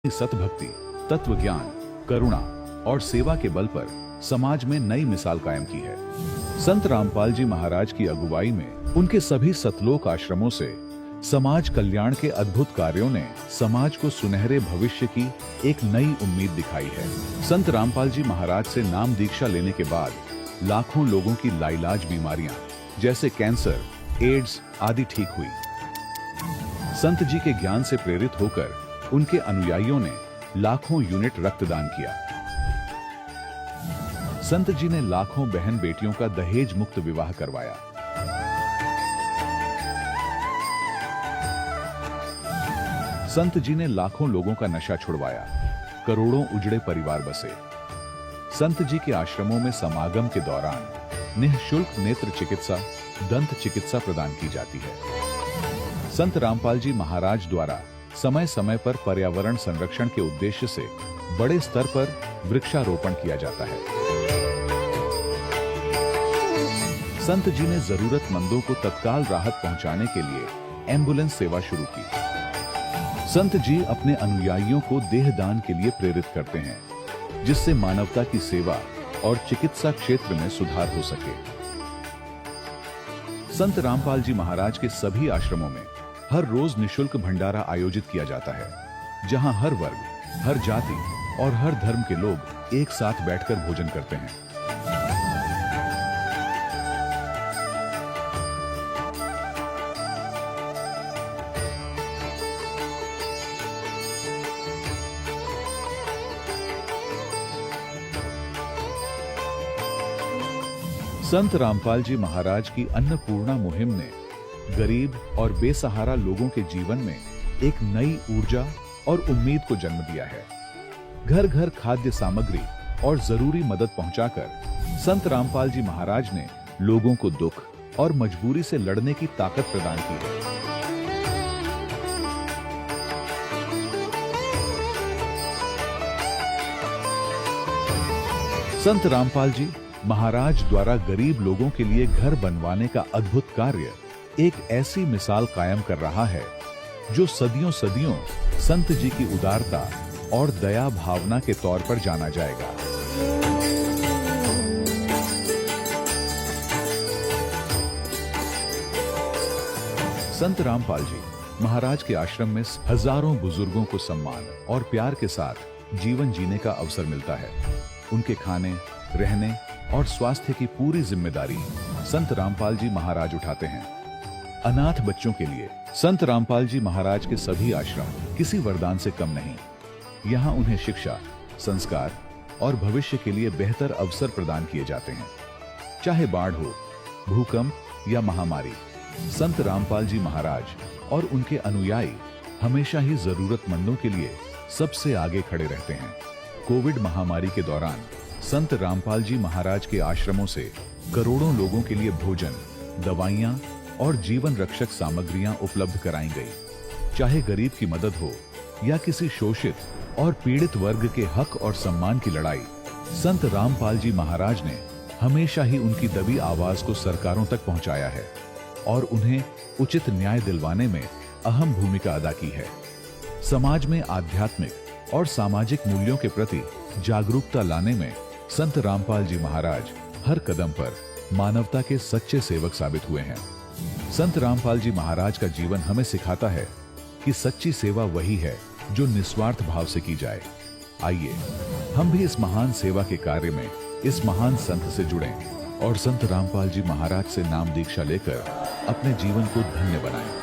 सतभक्ति, तत्व ज्ञान, करुणा और सेवा के बल पर समाज में नई मिसाल कायम की है। संत रामपाल जी महाराज की अगुवाई में उनके सभी सतलोक आश्रमों से समाज कल्याण के अद्भुत कार्यों ने समाज को सुनहरे भविष्य की एक नई उम्मीद दिखाई है। संत रामपाल जी महाराज से नाम दीक्षा लेने के बाद लाखों लोगों की लाइलाज बीमारियां जैसे कैंसर, एड्स आदि ठीक हुई। संत जी के ज्ञान से प्रेरित होकर उनके अनुयायियों ने लाखों यूनिट रक्तदान किया। संत जी ने लाखों बहन बेटियों का दहेज मुक्त विवाह करवाया। संत जी ने लाखों लोगों का नशा छुड़वाया, करोड़ों उजड़े परिवार बसे। संत जी के आश्रमों में समागम के दौरान निःशुल्क नेत्र चिकित्सा, दंत चिकित्सा प्रदान की जाती है। संत रामपाल जी महाराज द्वारा समय समय पर पर्यावरण संरक्षण के उद्देश्य से बड़े स्तर पर वृक्षारोपण किया जाता है। संत जी ने जरूरतमंदों को तत्काल राहत पहुंचाने के लिए एम्बुलेंस सेवा शुरू की। संत जी अपने अनुयायियों को देहदान के लिए प्रेरित करते हैं, जिससे मानवता की सेवा और चिकित्सा क्षेत्र में सुधार हो सके। संत रामपाल जी महाराज के सभी आश्रमों में हर रोज निःशुल्क भंडारा आयोजित किया जाता है, जहां हर वर्ग, हर जाति और हर धर्म के लोग एक साथ बैठकर भोजन करते हैं। संत रामपाल जी महाराज की अन्नपूर्णा मुहिम ने गरीब और बेसहारा लोगों के जीवन में एक नई ऊर्जा और उम्मीद को जन्म दिया है। घर घर खाद्य सामग्री और जरूरी मदद पहुंचाकर संत रामपाल जी महाराज ने लोगों को दुख और मजबूरी से लड़ने की ताकत प्रदान की है। संत रामपाल जी महाराज द्वारा गरीब लोगों के लिए घर बनवाने का अद्भुत कार्य एक ऐसी मिसाल कायम कर रहा है जो सदियों सदियों संत जी की उदारता और दया भावना के तौर पर जाना जाएगा। संत रामपाल जी महाराज के आश्रम में हजारों बुजुर्गों को सम्मान और प्यार के साथ जीवन जीने का अवसर मिलता है। उनके खाने, रहने और स्वास्थ्य की पूरी जिम्मेदारी संत रामपाल जी महाराज उठाते हैं। अनाथ बच्चों के लिए संत रामपाल जी महाराज के सभी आश्रम किसी वरदान से कम नहीं। यहाँ उन्हें शिक्षा, संस्कार और भविष्य के लिए बेहतर अवसर प्रदान किए जाते हैं। चाहे बाढ़ हो, भूकंप या महामारी, संत रामपाल जी महाराज और उनके अनुयायी हमेशा ही जरूरतमंदों के लिए सबसे आगे खड़े रहते हैं। कोविड महामारी के दौरान संत रामपाल जी महाराज के आश्रमों से करोड़ों लोगों के लिए भोजन, दवाइयां और जीवन रक्षक सामग्रियां उपलब्ध कराई गई। चाहे गरीब की मदद हो या किसी शोषित और पीड़ित वर्ग के हक और सम्मान की लड़ाई, संत रामपाल जी महाराज ने हमेशा ही उनकी दबी आवाज को सरकारों तक पहुंचाया है और उन्हें उचित न्याय दिलवाने में अहम भूमिका अदा की है। समाज में आध्यात्मिक और सामाजिक मूल्यों के प्रति जागरूकता लाने में संत रामपाल जी महाराज हर कदम पर मानवता के सच्चे सेवक साबित हुए हैं। संत रामपाल जी महाराज का जीवन हमें सिखाता है कि सच्ची सेवा वही है जो निस्वार्थ भाव से की जाए। आइए हम भी इस महान सेवा के कार्य में इस महान संत से जुड़ें और संत रामपाल जी महाराज से नाम दीक्षा लेकर अपने जीवन को धन्य बनाएं।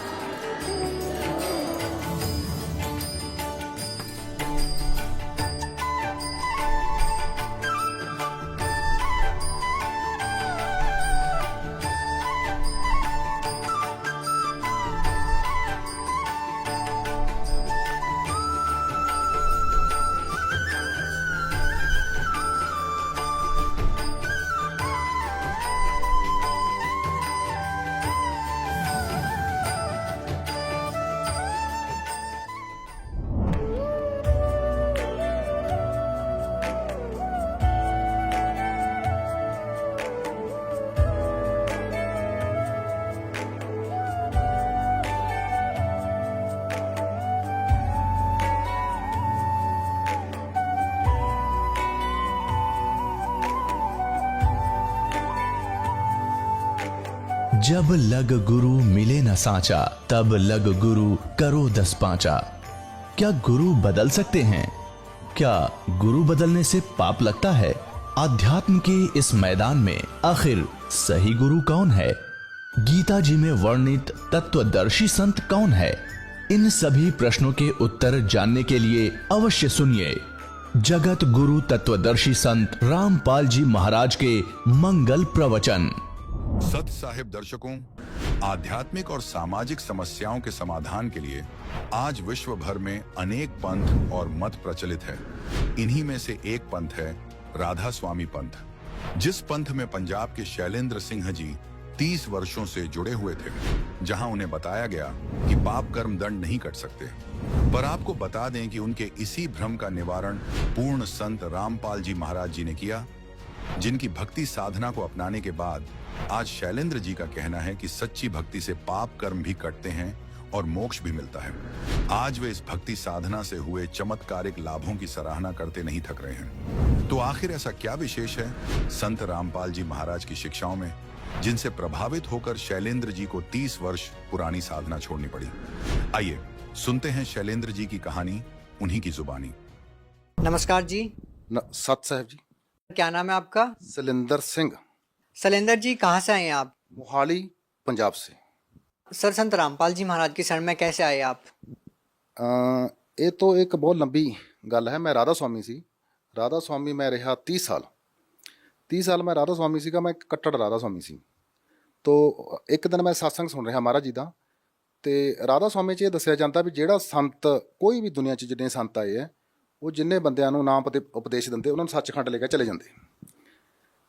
जब लग गुरु मिले न सांचा, तब लग गुरु करो 10 पांचा। क्या गुरु बदल सकते हैं? क्या गुरु बदलने से पाप लगता है? आध्यात्म के इस मैदान में आखिर सही गुरु कौन है? गीता जी में वर्णित तत्वदर्शी संत कौन है? इन सभी प्रश्नों के उत्तर जानने के लिए अवश्य सुनिए जगत गुरु तत्वदर्शी संत रामपाल जी महाराज के मंगल प्रवचन। सत साहिब दर्शकों, आध्यात्मिक और सामाजिक समस्याओं के समाधान के लिए आज विश्व भर में अनेक पंथ और मत प्रचलित है। इन्हीं में से एक पंथ है राधा स्वामी पंथ, जिस पंथ में पंजाब के शैलेंद्र सिंह जी 30 वर्षों से जुड़े हुए थे, जहां उन्हें बताया गया कि पाप कर्म दंड नहीं कट सकते। पर आपको बता दें कि उनके इसी भ्रम का निवारण पूर्ण संत रामपाल जी महाराज जी ने किया, जिनकी भक्ति साधना को अपनाने के बाद आज शैलेंद्र जी का कहना है कि सच्ची भक्ति से पाप कर्म भी कटते हैं और मोक्ष भी मिलता है। आज वे इस भक्ति साधना से हुए चमत्कारिक लाभों की सराहना करते नहीं थक रहे हैं। तो आखिर ऐसा क्या विशेष है संत रामपाल जी महाराज की शिक्षाओं में, जिनसे प्रभावित होकर शैलेंद्र जी को 30 वर्ष पुरानी साधना छोड़नी पड़ी? आइए सुनते हैं शैलेंद्र जी की कहानी उन्हीं की जुबानी। नमस्कार जी। सत साहब जी। क्या नाम है आपका? शैलेंद्र सिंह। शैलेंद्र जी, कहाँ से आए हैं आप? मोहाली, पंजाब से। सर, संत रामपाल जी महाराज की शरण में कैसे आए आप? ये तो एक बहुत लंबी गल है। मैं राधा स्वामी सी। राधा स्वामी मैं रहा 30 साल। 30 साल मैं राधा स्वामी सीगा। मैं कट्टड़ राधा स्वामी सी। तो एक दिन मैं सत्संग सुन रहा महाराज जी का, तो राधा स्वामी 'ਚ ਇਹ ਦੱਸਿਆ ਜਾਂਦਾ ਵੀ ਜਿਹੜਾ ਸੰਤ ਕੋਈ ਵੀ ਦੁਨੀਆ 'ਚ ਜਿੰਨੇ ਸੰਤ ਆਏ ਹੈ, ਉਹ ਜਿੰਨੇ ਬੰਦਿਆਂ ਨੂੰ ਨਾਮ ਉਪਦੇਸ਼ ਦਿੰਦੇ ਉਹਨਾਂ ਨੂੰ ਸੱਚਖੰਡ ਲੈ ਕੇ ਚਲੇ ਜਾਂਦੇ।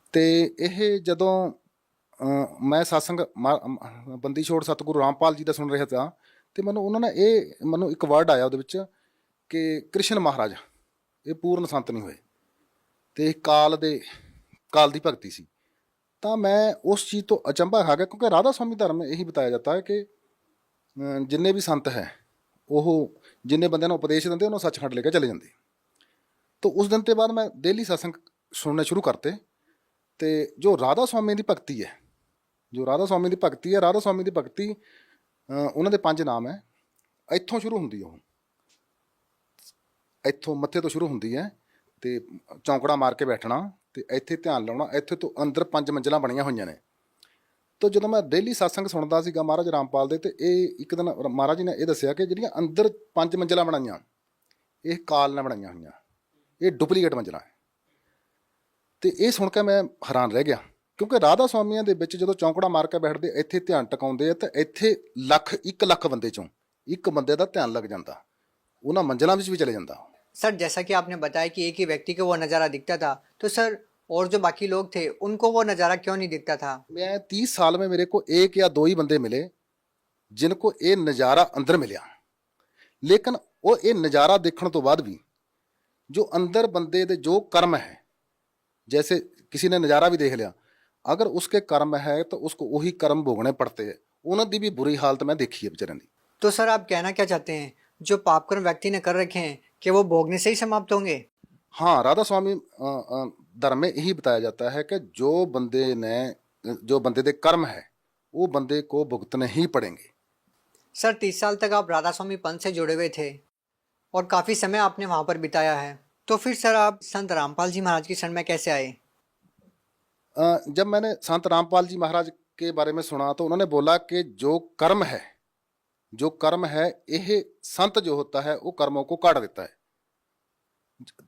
ਅਤੇ ਇਹ ਜਦੋਂ ਮੈਂ ਸਤਸੰਗ ਬੰਦੀ ਛੋੜ ਸਤਿਗੁਰੂ ਰਾਮਪਾਲ ਜੀ ਦਾ ਸੁਣ ਰਿਹਾ ਤਾਂ, ਅਤੇ ਉਹਨਾਂ ਨੇ ਮੈਨੂੰ ਇੱਕ ਵਰਡ ਆਇਆ ਉਹਦੇ ਵਿੱਚ ਕਿ ਕ੍ਰਿਸ਼ਨ ਮਹਾਰਾਜ ਇਹ ਪੂਰਨ ਸੰਤ ਨਹੀਂ ਹੋਏ ਅਤੇ ਕਾਲ ਦੀ ਭਗਤੀ ਸੀ। ਤਾਂ ਮੈਂ ਉਸ ਚੀਜ਼ ਤੋਂ ਅਚੰਭਾ ਖਾ ਗਿਆ, ਕਿਉਂਕਿ ਰਾਧਾ ਸਵਾਮੀ ਧਰਮ ਇਹੀ ਬਤਾਇਆ ਜਾਂਦਾ ਹੈ ਕਿ ਜਿੰਨੇ ਵੀ ਸੰਤ ਹੈ ਉਹ ਜਿੰਨੇ ਬੰਦਿਆਂ ਨੂੰ ਉਪਦੇਸ਼ ਦਿੰਦੇ ਉਹਨੂੰ ਸੱਚਖੰਡ ਲੈ ਕੇ ਚਲੇ ਜਾਂਦੇ। तो उस दिन के बाद मैं डेली सत्संग सुनने शुरू करते। तो जो राधा स्वामी की भगती है, राधा स्वामी की भगती उन्होंने 5 नाम है। इत्थों शुरू होंगी, इत्थों मत्थे तो शुरू होंगी है। तो चौंकड़ा मार के बैठना, तो इत्थे ध्यान लाना। इत्थे तो अंदर 5 मंजिलां बनिया हुई ने। तो जो मैं डेली सत्संग सुनता सीगा महाराज रामपाल दे, तो एक दिन महाराज जी ने यह दसिया कि जिहड़ियां अंदर 5 मंजिलां बनाईयां, ये काल ने बनाईयां हुई, ये डुप्लीकेट मंजिलां है। तो ये सुन के मैं हैरान रह गया, क्योंकि राधा स्वामियों के विच जो चौंकड़ा मार के बैठते, इत्थे ध्यान टकाउंदे, तो इत्थे 1 ਲੱਖ बंदे चों एक बंदे का ध्यान लग जाता, उन्हां मंजिलां विच भी चले जाता। सर, जैसा कि आपने बताया कि एक ही व्यक्ति को वो नज़ारा दिखता था, तो सर और जो बाकी लोग थे उनको वो नज़ारा क्यों नहीं दिखता था? मैं 30 साल में मेरे को 1 या 2 ही बंदे मिले जिनको ये नज़ारा अंदर मिलिया। लेकिन वो ये नज़ारा देखने तो बाद भी जो अंदर बंदे दे जो कर्म है, जैसे किसी ने नज़ारा भी देख लिया, अगर उसके कर्म है तो उसको वही कर्म भोगने पड़ते हैं। उन्होंने भी बुरी हालत मैं देखी है बेचारे की। तो सर, आप कहना क्या चाहते हैं, जो पाप कर्म व्यक्ति ने कर रखे हैं कि वो भोगने से ही समाप्त होंगे? हाँ, राधा स्वामी धर्म में यही बताया जाता है कि जो बंदे दे कर्म है वो बंदे को भुगतने ही पड़ेंगे। सर, 30 साल तक आप राधा स्वामी पंथ से जुड़े हुए थे और काफ़ी समय आपने वहाँ पर बिताया है, तो फिर सर आप संत रामपाल जी महाराज की शरण में कैसे आए? जब मैंने संत रामपाल जी महाराज के बारे में सुना तो उन्होंने बोला कि जो कर्म है यह संत जो होता है वो कर्मों को काट देता है।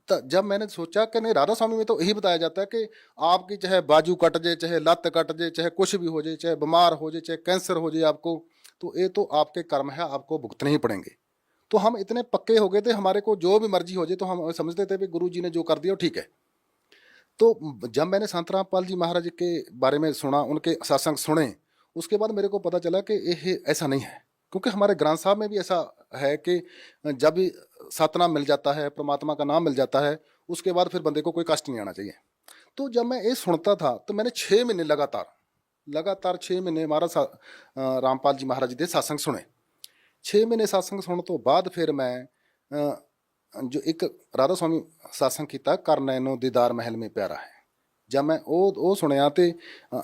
तो जब मैंने सोचा कि नहीं, राधा स्वामी में तो यही बताया जाता है कि आपकी चाहे बाजू कट जाए, चाहे लत कट जाए, चाहे कुछ भी हो जाए, चाहे बीमार हो जाए, चाहे कैंसर हो जाए आपको, तो ये तो आपके कर्म है, आपको भुगतने ही पड़ेंगे। तो हम इतने पक्के हो गए थे, हमारे को जो भी मर्जी हो जाए तो हम समझते थे कि गुरु जी ने जो कर दिया वो ठीक है। तो जब मैंने संत रामपाल जी महाराज के बारे में सुना, उनके सत्संग सुने, उसके बाद मेरे को पता चला कि ये ऐसा नहीं है। क्योंकि हमारे ग्रंथ साहब में भी ऐसा है कि जब भी सतनाम मिल जाता है, परमात्मा का नाम मिल जाता है, उसके बाद फिर बंदे को कोई कष्ट नहीं आना चाहिए। तो जब मैं ये सुनता था तो मैंने 6 महीने लगातार 6 महीने महाराज रामपाल जी महाराज जी के सत्संग सुने। 6 महीने सत्संग सुनने तो बाद फिर मैं जो एक राधा स्वामी सत्संग किया, करनैनो दीदार महल में प्यारा है, ਜਦ ਮੈਂ ਉਹ ਸੁਣਿਆ ਤੇ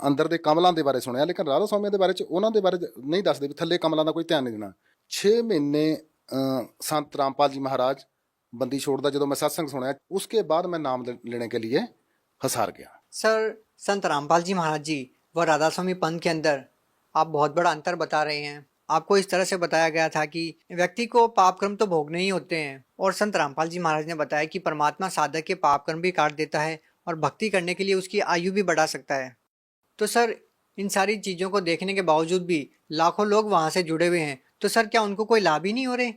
ਅੰਦਰ ਦੇ ਕਮਲਾਂ ਦੇ ਬਾਰੇ ਸੁਣਿਆ, ਲੇਕਿਨ ਰਾਧਾ ਸਵਾਮੀ ਦੇ ਬਾਰੇ ਚ ਉਹਨਾਂ ਦੇ ਬਾਰੇ ਨਹੀਂ ਦੱਸਦੇ ਵੀ ਥੱਲੇ ਕਮਲਾਂ ਦਾ ਕੋਈ ਧਿਆਨ ਨਹੀਂ ਦੇਣਾ। 6 ਮਹੀਨੇ ਸੰਤ रामपाल जी महाराज बंदी छोड़ दा, ਜਦੋਂ मैं सत्संग सुना उसके बाद मैं नाम लेने के लिए हसार गया। सर, संत रामपाल जी महाराज जी व राधा स्वामी पंथ के अंदर आप बहुत बड़ा अंतर बता रहे हैं। आपको इस तरह से बताया गया था कि व्यक्ति को पाप कर्म तो भोगने ही होते हैं, और संत रामपाल जी महाराज ने बताया कि परमात्मा साधक के पाप कर्म भी काट देता है और भक्ति करने के लिए उसकी आयु भी बढ़ा सकता है। तो सर, इन सारी चीज़ों को देखने के बावजूद भी लाखों लोग वहाँ से जुड़े हुए हैं, तो सर क्या उनको कोई लाभ ही नहीं हो रहे?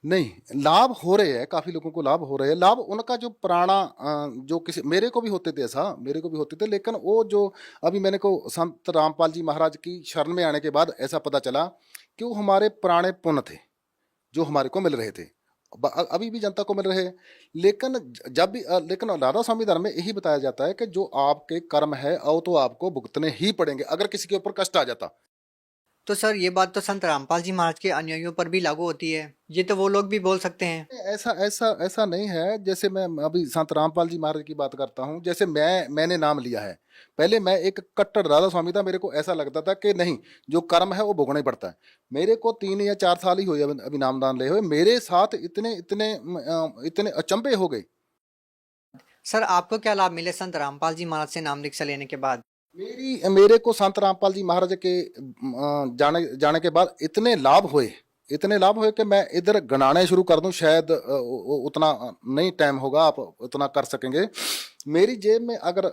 नहीं, लाभ हो रहे हैं, काफ़ी लोगों को लाभ हो रहे हैं। लाभ उनका जो पुराना जो किसी मेरे को भी होते थे, ऐसा मेरे को भी होते थे, लेकिन वो जो अभी मैंने को संत रामपाल जी महाराज की शरण में आने के बाद ऐसा पता चला कि वो हमारे पुराने पुण्य थे जो हमारे को मिल रहे थे, अभी भी जनता को मिल रहे हैं। लेकिन जब भी लेकिन राधा स्वामी धर्म में यही बताया जाता है कि जो आपके कर्म है वो तो आपको भुगतने ही पड़ेंगे अगर किसी के ऊपर कष्ट आ जाता। तो सर, ये बात तो संत रामपाल जी महाराज के अनुयायियों पर भी लागू होती है, ये तो वो लोग भी बोल सकते हैं। ऐसा ऐसा ऐसा नहीं है। जैसे मैं अभी संत रामपाल जी महाराज की बात करता हूँ, जैसे मैंने नाम लिया है, पहले मैं एक कट्टर राधा स्वामी था, मेरे को ऐसा लगता था कि नहीं, जो कर्म है वो भोगना ही पड़ता है। मेरे को 3 या 4 साल ही हुए अभी नामदान ले हुए, मेरे साथ इतने इतने इतने अचंभे हो गए। सर, आपको क्या लाभ मिले संत रामपाल जी महाराज से नाम दीक्षा लेने के बाद? मेरे को संत रामपाल जी महाराज के जाने के बाद इतने लाभ हुए कि मैं इधर गणाने शुरू कर दूं, शायद उतना नहीं टाइम होगा आप उतना कर सकेंगे। मेरी जेब में अगर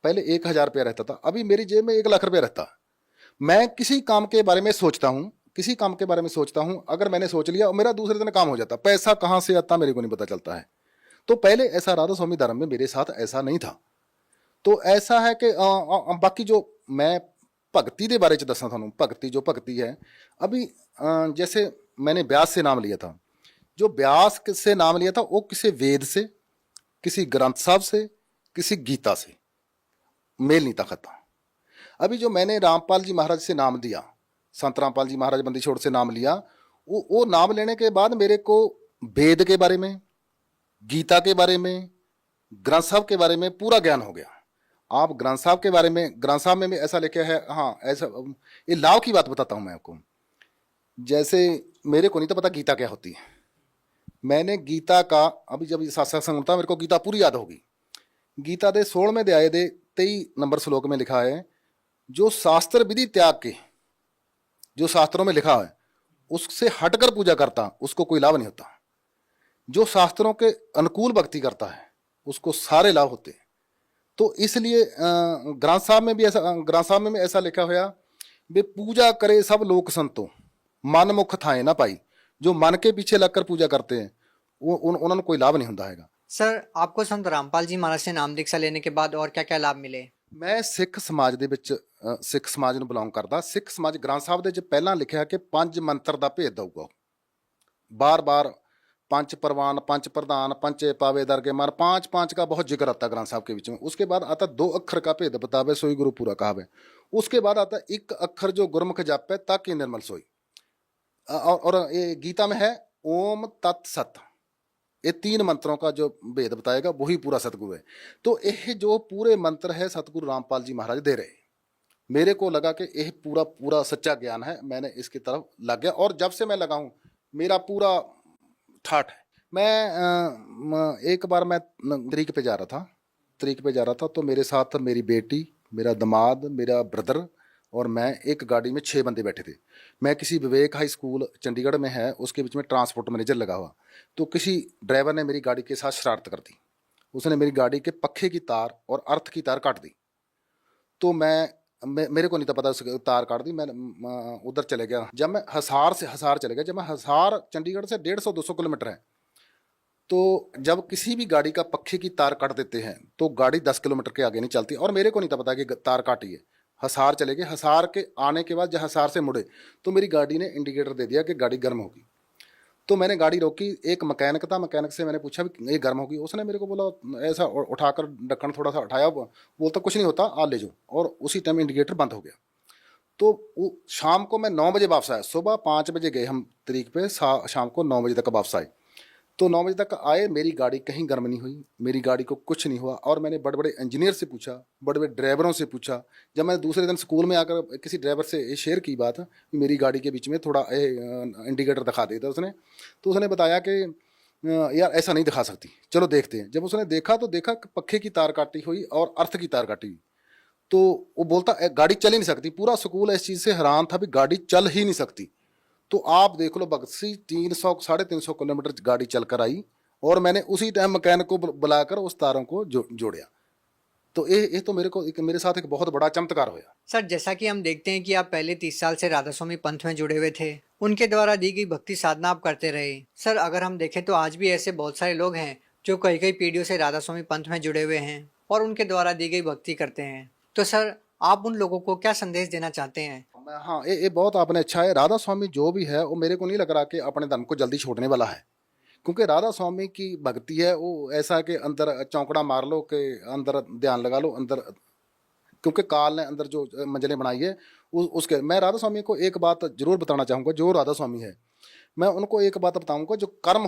पहले 1,000 रुपया रहता था, अभी मेरी जेब में 1 लाख रुपया रहता। मैं किसी काम के बारे में सोचता हूँ, अगर मैंने सोच लिया और मेरा दूसरे दिन काम हो जाता, पैसा कहाँ से आता मेरे को नहीं पता चलता है। तो पहले ऐसा राधा स्वामी धर्म में मेरे साथ ऐसा नहीं था। तो ऐसा है कि बाकी जो मैं भगती के बारे च दसा थानू, भगती है अभी जैसे मैंने व्यास से नाम लिया था, जो व्यास से नाम लिया था वो किसी वेद से, किसी ग्रंथ साहब से, किसी गीता से मेल नहीं था खाता। अभी जो मैंने रामपाल जी महाराज से नाम दिया, संत रामपाल जी महाराज बंदी छोड़ से नाम लिया, वो नाम लेने के बाद मेरे को वेद के बारे में, गीता के बारे में, ग्रंथ साहब के बारे में पूरा ज्ञान हो गया। आप ग्रंथ साहब के बारे में, ग्रंथ साहब में भी ऐसा लिखा है, हाँ ऐसा, ये लाभ की बात बताता हूँ मैं आपको। जैसे मेरे को नहीं तो पता गीता क्या होती है, मैंने गीता का अभी जब सत्संग होता मेरे को गीता पूरी याद होगी। गीता के 16वें अध्याय के 23 नंबर श्लोक में लिखा है, जो शास्त्र विधि त्याग के, जो शास्त्रों में लिखा है उससे हटकर पूजा करता उसको कोई लाभ नहीं होता। जो शास्त्रों के अनुकूल भक्ति करता है उसको सारे लाभ होते हैं। तो इसलिए ग्रंथ साहब में भी ऐसा लिखा हुआ वे पूजा करे सब लोक संतो, मन मुख थाए ना पाई। जो मन के पीछे लगकर पूजा करते हैं वो उन्होंने कोई लाभ नहीं होता है। सर, आपको संत रामपाल जी महाराज से नाम दीक्षा लेने के बाद और क्या क्या लाभ मिले? मैं सिख समाज ਦੇ ਵਿੱਚ सिख समाज ਨੂੰ ਬਿਲੋਂਗ ਕਰਦਾ। सिख समाज ग्रंथ साहब ਦੇ ਵਿੱਚ ਪਹਿਲਾਂ ਲਿਖਿਆ ਕਿ 5 ਮੰਤਰ ਦਾ ਭੇਦ ਦਊਗਾ। बार पंच परवान, पंच प्रधान, पंचे पावे दरगे मान, 5 का बहुत जिक्र आता ग्रंथ साहब के बीच में। उसके बाद आता 2 अक्षर का भेद बतावे सोई गुरु पूरा कहावे। उसके बाद आता 1 अक्षर जो गुरमुख जापे ताकि निर्मल सोई। और ये गीता में है ओम तत् सत, ये 3 मंत्रों का जो भेद बताएगा वही पूरा सतगुरु है। तो यह जो पूरे मंत्र है सतगुरु रामपाल जी महाराज दे रहे। मेरे को लगा कि यह पूरा सच्चा ज्ञान है, मैंने इसकी तरफ लग गया और जब से मैं लगा हूँ मेरा पूरा ठाठ है। मैं एक बार मैं तरीक पे जा रहा था तो मेरे साथ मेरी बेटी, मेरा दामाद, मेरा ब्रदर और मैं एक गाड़ी में 6 बंदे बैठे थे। मैं किसी विवेक हाई स्कूल चंडीगढ़ में है उसके बीच में ट्रांसपोर्ट मैनेजर लगा हुआ। तो किसी ड्राइवर ने मेरी गाड़ी के साथ शरारत कर दी, उसने मेरी गाड़ी के पखे की तार और अर्थ की तार काट दी। तो मेरे को नहीं था पता उसकी तार काट दी। मैं उधर चले गया। जब मैं हिसार चले गया, जब मैं हिसार चंडीगढ़ से 150-200 किलोमीटर है, तो जब किसी भी गाड़ी का पखे की तार काट देते हैं तो गाड़ी 10 किलोमीटर के आगे नहीं चलती। और मेरे को नहीं था पता कि तार काटी है। हिसार चले गए, हिसार के आने के बाद जब हिसार से मुड़े तो मेरी गाड़ी ने इंडिकेटर दे दिया कि गाड़ी गर्म होगी। तो मैंने गाड़ी रोकी, एक मैकेनिक था, मैकेनिक से मैंने पूछा भी ये गर्म होगी। उसने मेरे को बोला, ऐसा उठाकर ढक्कन थोड़ा सा उठाया, बोलता कुछ नहीं होता आ ले जाओ, और उसी टाइम इंडिकेटर बंद हो गया। तो वो शाम को मैं 9 बजे वापस आया। सुबह 5 बजे गए हम तरीक पे, शाम को 9 बजे तक वापस आए। तो 9 बजे तक आए, मेरी गाड़ी कहीं गर्म नहीं हुई, मेरी गाड़ी को कुछ नहीं हुआ। और मैंने बड़े बड़े इंजीनियर से पूछा, बड़े बड़े ड्राइवरों से पूछा। जब मैं दूसरे दिन स्कूल में आकर किसी ड्राइवर से ये शेयर की बात कि मेरी गाड़ी के बीच में थोड़ा इंडिकेटर दिखा देता उसने, तो उसने बताया कि यार ऐसा नहीं दिखा सकती, चलो देखते हैं। जब उसने देखा तो देखा कि पक्खे की तार काटी हुई और अर्थ की तार काटी हुई। तो वो बोलता गाड़ी चल ही नहीं सकती। पूरा स्कूल इस चीज़ से हैरान था भी गाड़ी चल ही नहीं सकती। तो आप देख लो बक्सी 300 350 किलोमीटर गाड़ी चलकर आई, और मैंने उसी टाइम मैकेनिक को बुलाकर उस तारों को जोड़िया। तो ये तो मेरे साथ एक बहुत बड़ा चमत्कार हुआ। सर, जैसा कि हम देखते हैं कि आप पहले 30 साल से राधा स्वामी पंथ में जुड़े हुए थे, उनके द्वारा दी गई भक्ति साधना आप करते रहे। सर, अगर हम देखें तो आज भी ऐसे बहुत सारे लोग हैं जो कई कई पीढ़ियों से राधा स्वामी पंथ में जुड़े हुए हैं और उनके द्वारा दी गई भक्ति करते हैं। तो सर, आप उन लोगों को क्या संदेश देना चाहते हैं? हाँ, ये बहुत आपने अच्छा है। राधा स्वामी जो भी है वो मेरे को नहीं लग रहा कि अपने धर्म को जल्दी छोड़ने वाला है, क्योंकि राधा स्वामी की भक्ति है वो ऐसा कि अंदर चौंकड़ा मार लो, कि अंदर ध्यान लगा लो अंदर, क्योंकि काल ने अंदर जो मंजिलें बनाई है उसके। मैं राधा स्वामी को एक बात जरूर बताना चाहूँगा, जो राधा स्वामी है मैं उनको एक बात बताऊँगा, जो कर्म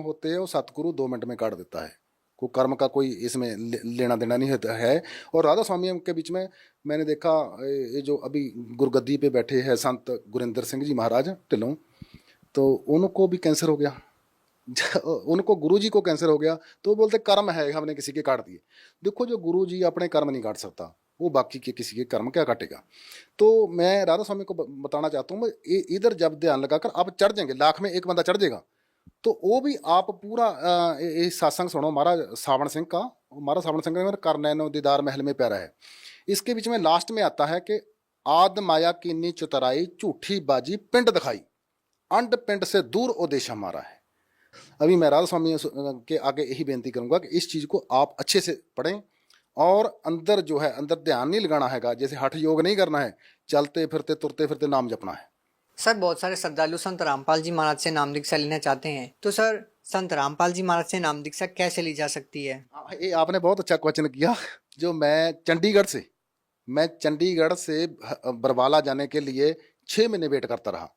होते हैं वो सतगुरु 2 मिनट में काट देता है। को कर्म का कोई इसमें लेना देना नहीं होता है। और राधा स्वामी के बीच में मैंने देखा, ये जो अभी गुरगद्दी पे बैठे हैं संत गुरिंदर सिंह जी महाराज ढिल्लों, तो उनको भी कैंसर हो गया। उनको गुरुजी को कैंसर हो गया, तो वो बोलते कर्म है, हमने किसी के काट दिए। देखो, जो गुरुजी अपने कर्म नहीं काट सकता, वो बाकी के किसी के कर्म क्या काटेगा। तो मैं राधा स्वामी को बताना चाहता हूँ, इधर जब ध्यान लगाकर आप चढ़ जाएंगे, लाख में एक बंदा चढ़ जाएगा, तो वो भी आप पूरा ये सत्संग सुनो महाराज सावण सिंह का। महाराज सावण सिंह का कर नैनो दीदार महल में प्यारा है। इसके बीच में लास्ट में आता है कि आद माया कीनी चुतराई, झूठी बाजी पिंड दिखाई, अंड पिंड से दूर ओ देश हमारा है। अभी मैं राधा स्वामी के आगे यही बेनती करूंगा कि इस चीज़ को आप अच्छे से पढ़ें, और अंदर जो है अंदर ध्यान नहीं लगाना है, जैसे हठ योग नहीं करना है, चलते फिरते तुरते फिरते नाम जपना है। सर, बहुत सारे श्रद्धालु संत रामपाल जी महाराज से नाम दीक्षा लेना चाहते हैं, तो सर संत रामपाल जी महाराज से नाम दीक्षा कैसे ली जा सकती है? ये आपने बहुत अच्छा क्वेश्चन किया। जो मैं चंडीगढ़ से बरवाला जाने के लिए 6 महीने वेट करता रहा।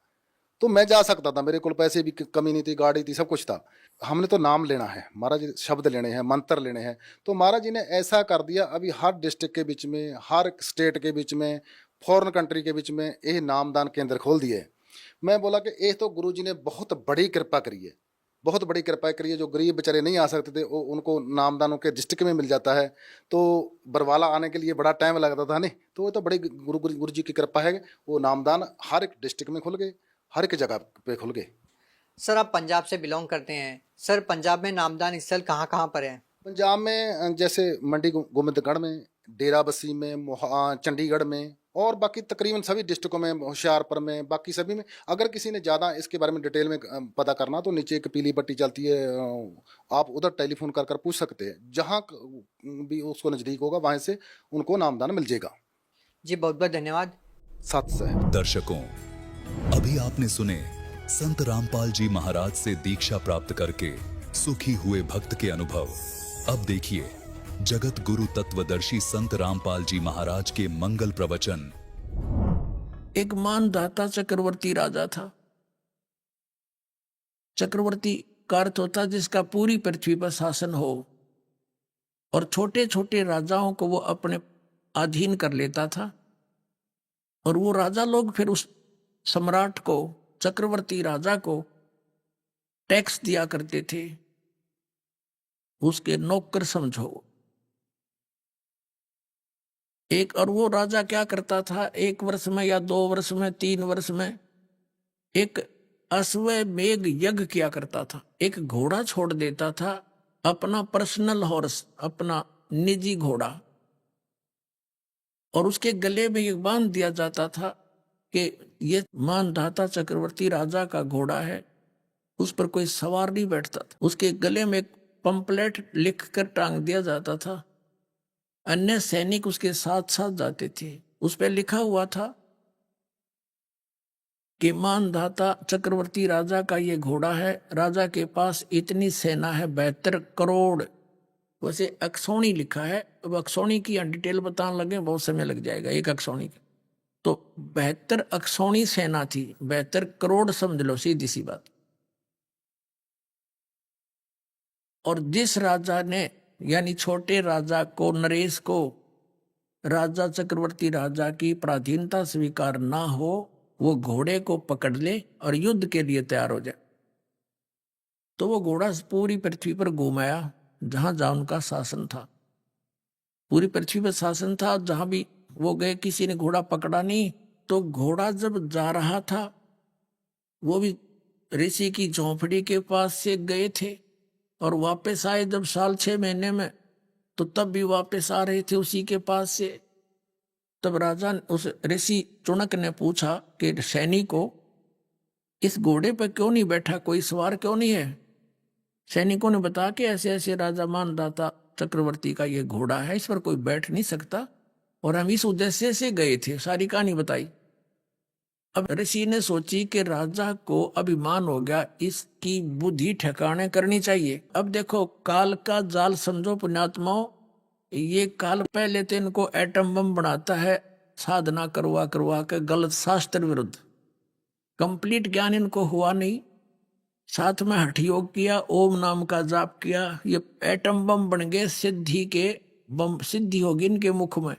तो मैं जा सकता था, मेरे को पैसे भी कमी नहीं थी, गाड़ी थी, सब कुछ था। हमने तो नाम लेना है महाराज जी, शब्द लेने हैं, मंत्र लेने हैं। तो महाराज जी ने ऐसा कर दिया, अभी हर डिस्ट्रिक्ट के बीच में, हर स्टेट के बीच में, फॉरेन कंट्री के बीच में ये नामदान केंद्र खोल दिए। मैं बोला कि ये तो गुरु जी ने बहुत बड़ी कृपा करी है, बहुत बड़ी कृपा करी है। जो गरीब बेचारे नहीं आ सकते थे, वो उनको नामदानों के डिस्ट्रिक्ट में मिल जाता है। तो बरवाला आने के लिए बड़ा टाइम लगता था नहीं, तो वो तो बड़ी गुरु जी की कृपा है। वो नामदान हर एक डिस्ट्रिक्ट में खुल गए, हर एक जगह पे खुल गए। सर, आप पंजाब से बिलोंग करते हैं। सर, पंजाब में नामदान स्थल कहाँ कहाँ पर है? पंजाब में जैसे मंडी गोबिंदगढ़ में, डेरा बस्सी में, चंडीगढ़ में, और बाकी तकरीबन सभी डिस्ट्रिक्टों में, होशियारपुर में, बाकी सभी में। अगर किसी ने ज़्यादा इसके बारे में डिटेल में पता करना, तो नीचे एक पीली पट्टी चलती है, आप उधर टेलीफोन कर पूछ सकते हैं। जहाँ भी उसको नज़दीक होगा वहाँ से उनको नामदान मिल जाएगा। जी, बहुत बहुत धन्यवाद। सत साहब। दर्शकों, अभी आपने सुने संत रामपाल जी महाराज से दीक्षा प्राप्त करके सुखी हुए भक्त के अनुभव। अब देखिए जगत गुरु तत्वदर्शी संत रामपाल जी महाराज के मंगल प्रवचन। एक मानधाता चक्रवर्ती राजा था। चक्रवर्ती का अर्थ होता जिसका पूरी पृथ्वी पर शासन हो, और छोटे छोटे राजाओं को वो अपने अधीन कर लेता था। और वो राजा लोग फिर उस सम्राट को, चक्रवर्ती राजा को टैक्स दिया करते थे, उसके नौकर समझो। और वो राजा क्या करता था, 1 वर्ष में या 2 वर्ष में, 3 वर्ष में एक अश्वमेध यज्ञ किया करता था। एक घोड़ा छोड़ देता था, अपना पर्सनल हॉर्स, अपना निजी घोड़ा, और उसके गले में ये बांध दिया जाता था कि ये मानधाता चक्रवर्ती राजा का घोड़ा है, उस पर कोई सवार नहीं बैठता था। उसके गले में एक पंपलेट लिख कर टांग दिया जाता था। अन्य सैनिक उसके साथ साथ जाते थे। उस पर लिखा हुआ था कि मानधाता चक्रवर्ती राजा का ये घोड़ा है, राजा के पास इतनी सेना है, 72 करोड़। वैसे अक्सौणी लिखा है, अब अक्सौणी की डिटेल बताने लगे बहुत समय लग जाएगा एक अक्सौणी का। तो 72 अक्सौणी सेना थी, 72 करोड़ समझ लो, सीधी सी बात। और जिस राजा ने यानी छोटे राजा को, नरेश को, राजा चक्रवर्ती राजा की पराधीनता स्वीकार ना हो, वो घोड़े को पकड़ ले और युद्ध के लिए तैयार हो जाए। तो वो घोड़ा पूरी पृथ्वी पर घुमाया जहां जहां उनका शासन था। पूरी पृथ्वी पर शासन था, जहां भी वो गए किसी ने घोड़ा पकड़ा नहीं। तो घोड़ा जब जा रहा था, वो भी ऋषि की झोंपड़ी के पास से गए थे और वापस आए जब 6 महीने में, तो तब भी वापस आ रहे थे उसी के पास से। तब राजा उस ऋषि चुनक ने पूछा कि सैनिक को इस घोड़े पर क्यों नहीं बैठा, कोई सवार क्यों नहीं है? सैनिकों ने बताया कि ऐसे ऐसे राजा मानदाता चक्रवर्ती का ये घोड़ा है, इस पर कोई बैठ नहीं सकता और हम इस उद्देश्य से गए थे। सारी कहानी बताई। अब ऋषि ने सोची कि राजा को अभिमान हो गया, इसकी बुद्धि ठिकाने करनी चाहिए। अब देखो, काल का जाल समझो पुण्यात्माओं। ये काल पहले तो इनको एटम बम बनाता है, साधना करवा करवा के, गलत शास्त्र विरुद्ध। कंप्लीट ज्ञान इनको हुआ नहीं, साथ में हठ योग किया, ओम नाम का जाप किया, ये एटम बम बन गए, सिद्धि के बम, सिद्धि होगी इनके मुख में।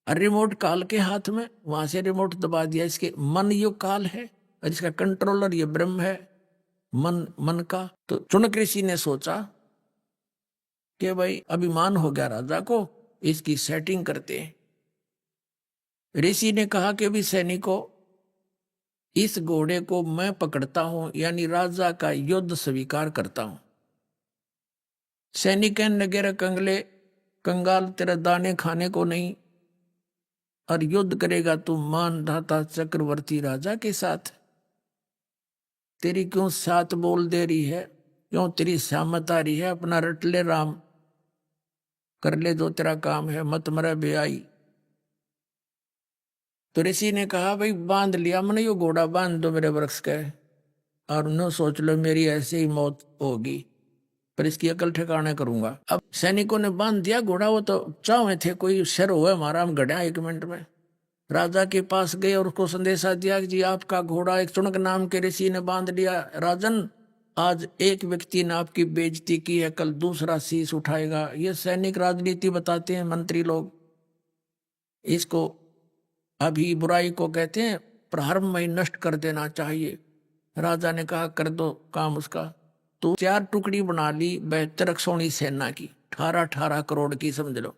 और रिमोट काल के हाथ में, वहां से रिमोट दबा दिया। इसके मन युग काल है और इसका कंट्रोलर ये ब्रह्म है, मन का। तो चुनक ऋषि ने सोचा कि भाई अभिमान हो गया राजा को, इसकी सेटिंग करते हैं। ऋषि ने कहा कि भी सैनिकों, इस घोड़े को मैं पकड़ता हूं, यानी राजा का युद्ध स्वीकार करता हूं। सैनिक नगेर कंगले कंगाल, तेरा दाने खाने को नहीं, और युद्ध करेगा तू मानदाता चक्रवर्ती राजा के साथ। तेरी क्यों साथ बोल दे रही है, क्यों तेरी सहमत आ रही है? अपना रट ले राम, कर ले जो तेरा काम है, मत मरे बेआई। तो ऋषि ने कहा भाई बांध लिया मैंने, यो घोड़ा बांध दो मेरे वृक्ष के, और न सोच लो मेरी ऐसे ही मौत होगी, पर इसकी अकल ठिकाने करूंगा। अब सैनिकों ने बांध दिया घोड़ा। वो तो चाहे थे कोई शर हुआ हमारा, हम गढ़ा 1 मिनट में। राजा के पास गए और उसको संदेशा दिया कि जी आपका घोड़ा एक चुनक नाम के ऋषि ने बांध लिया। राजन, आज एक व्यक्ति ने आपकी बेइज्जती की है, कल दूसरा शीश उठाएगा। ये सैनिक राजनीति बताते हैं मंत्री लोग, इसको अभी बुराई को कहते हैं प्रारंभ में नष्ट कर देना चाहिए। राजा ने कहा कर दो काम उसका। तो 4 टुकड़ी बना ली 72 अक्षौणी सेना की, 18-18 करोड़ की, समझ लो